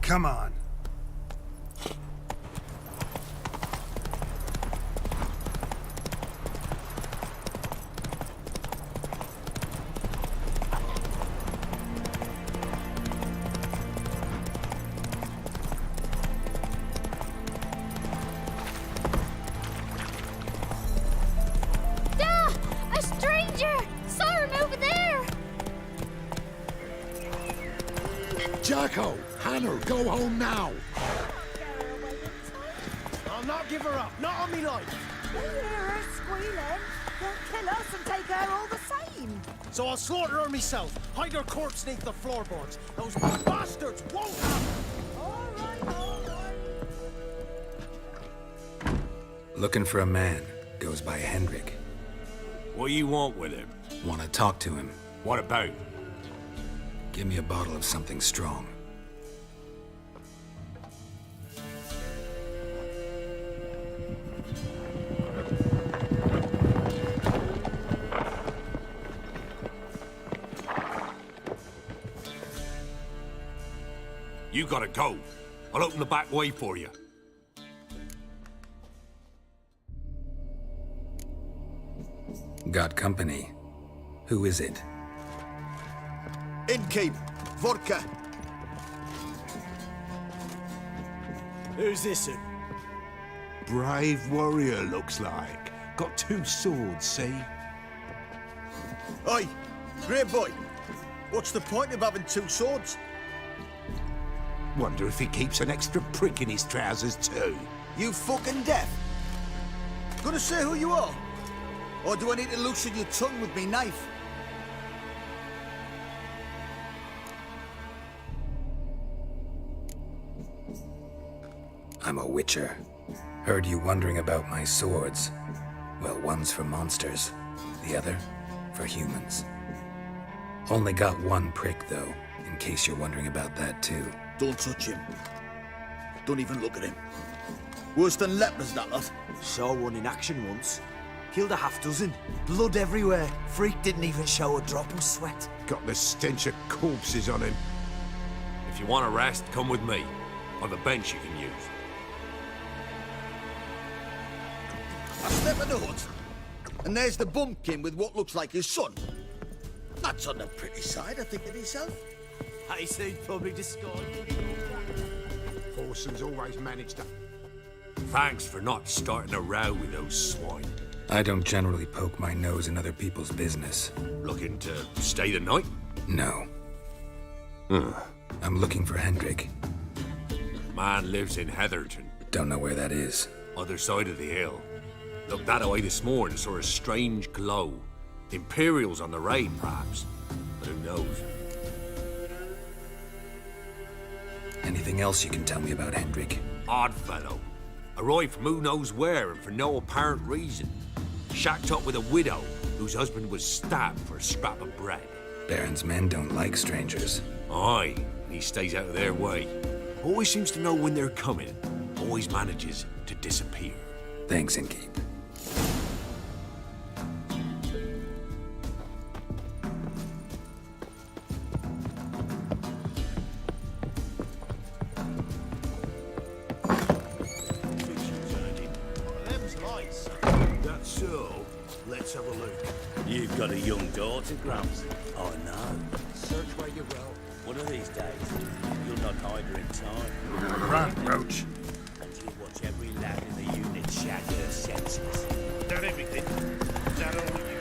Come on. Jacko! Hannah, go home now! I'll not give her up, not on me life. We hear her squealing. They'll kill us and take her all the same. So I'll slaughter her myself, hide her corpse beneath the floorboards. Those bastards won't have. Looking for a man. Goes by Hendrik. What do you want with him? Want to talk to him. What about? Give me a bottle of something strong. You gotta go. I'll open the back way for you. Got company. Who is it? Innkeep, vodka. Who's this in? Brave warrior, looks like. Got 2 swords, see? Oi, great boy. What's the point of having 2 swords? Wonder if he keeps an extra prick in his trousers too. You fucking deaf? Gonna say who you are? Or do I need to loosen your tongue with me knife? I'm a witcher. Heard you wondering about my swords. Well, one's for monsters, the other for humans. Only got 1 prick, though, in case you're wondering about that, too. Don't touch him. Don't even look at him. Worse than lepers, that lot. Saw one in action once. Killed a half-dozen. Blood everywhere. Freak didn't even show a drop of sweat. Got the stench of corpses on him. If you want a rest, come with me. I've a bench you can use. I step in the hut, and there's the bumpkin with what looks like his son. That's on the pretty side, I think, of himself. I say probably discarded. Forson's always managed to... Thanks for not starting a row with those swine. I don't generally poke my nose in other people's business. Looking to stay the night? No. I'm looking for Hendrik. Man lives in Heatherton. Don't know where that is. Other side of the hill. Looked that away this morning, saw a strange glow. Imperials on the raid, perhaps. But who knows? Anything else you can tell me about Hendrik? Odd fellow. Arrived from who knows where and for no apparent reason. Shacked up with a widow whose husband was stabbed for a scrap of bread. Baron's men don't like strangers. Aye, and he stays out of their way. Always seems to know when they're coming. Always manages to disappear. Thanks, Innkeep. That's so. Let's have a look. You've got a young daughter, Grumps. I know. Search where you will. One of these days, you'll not hide her in time. Run, Roach. And you'll watch every lad in the unit shatter her senses. That everything? Is that all you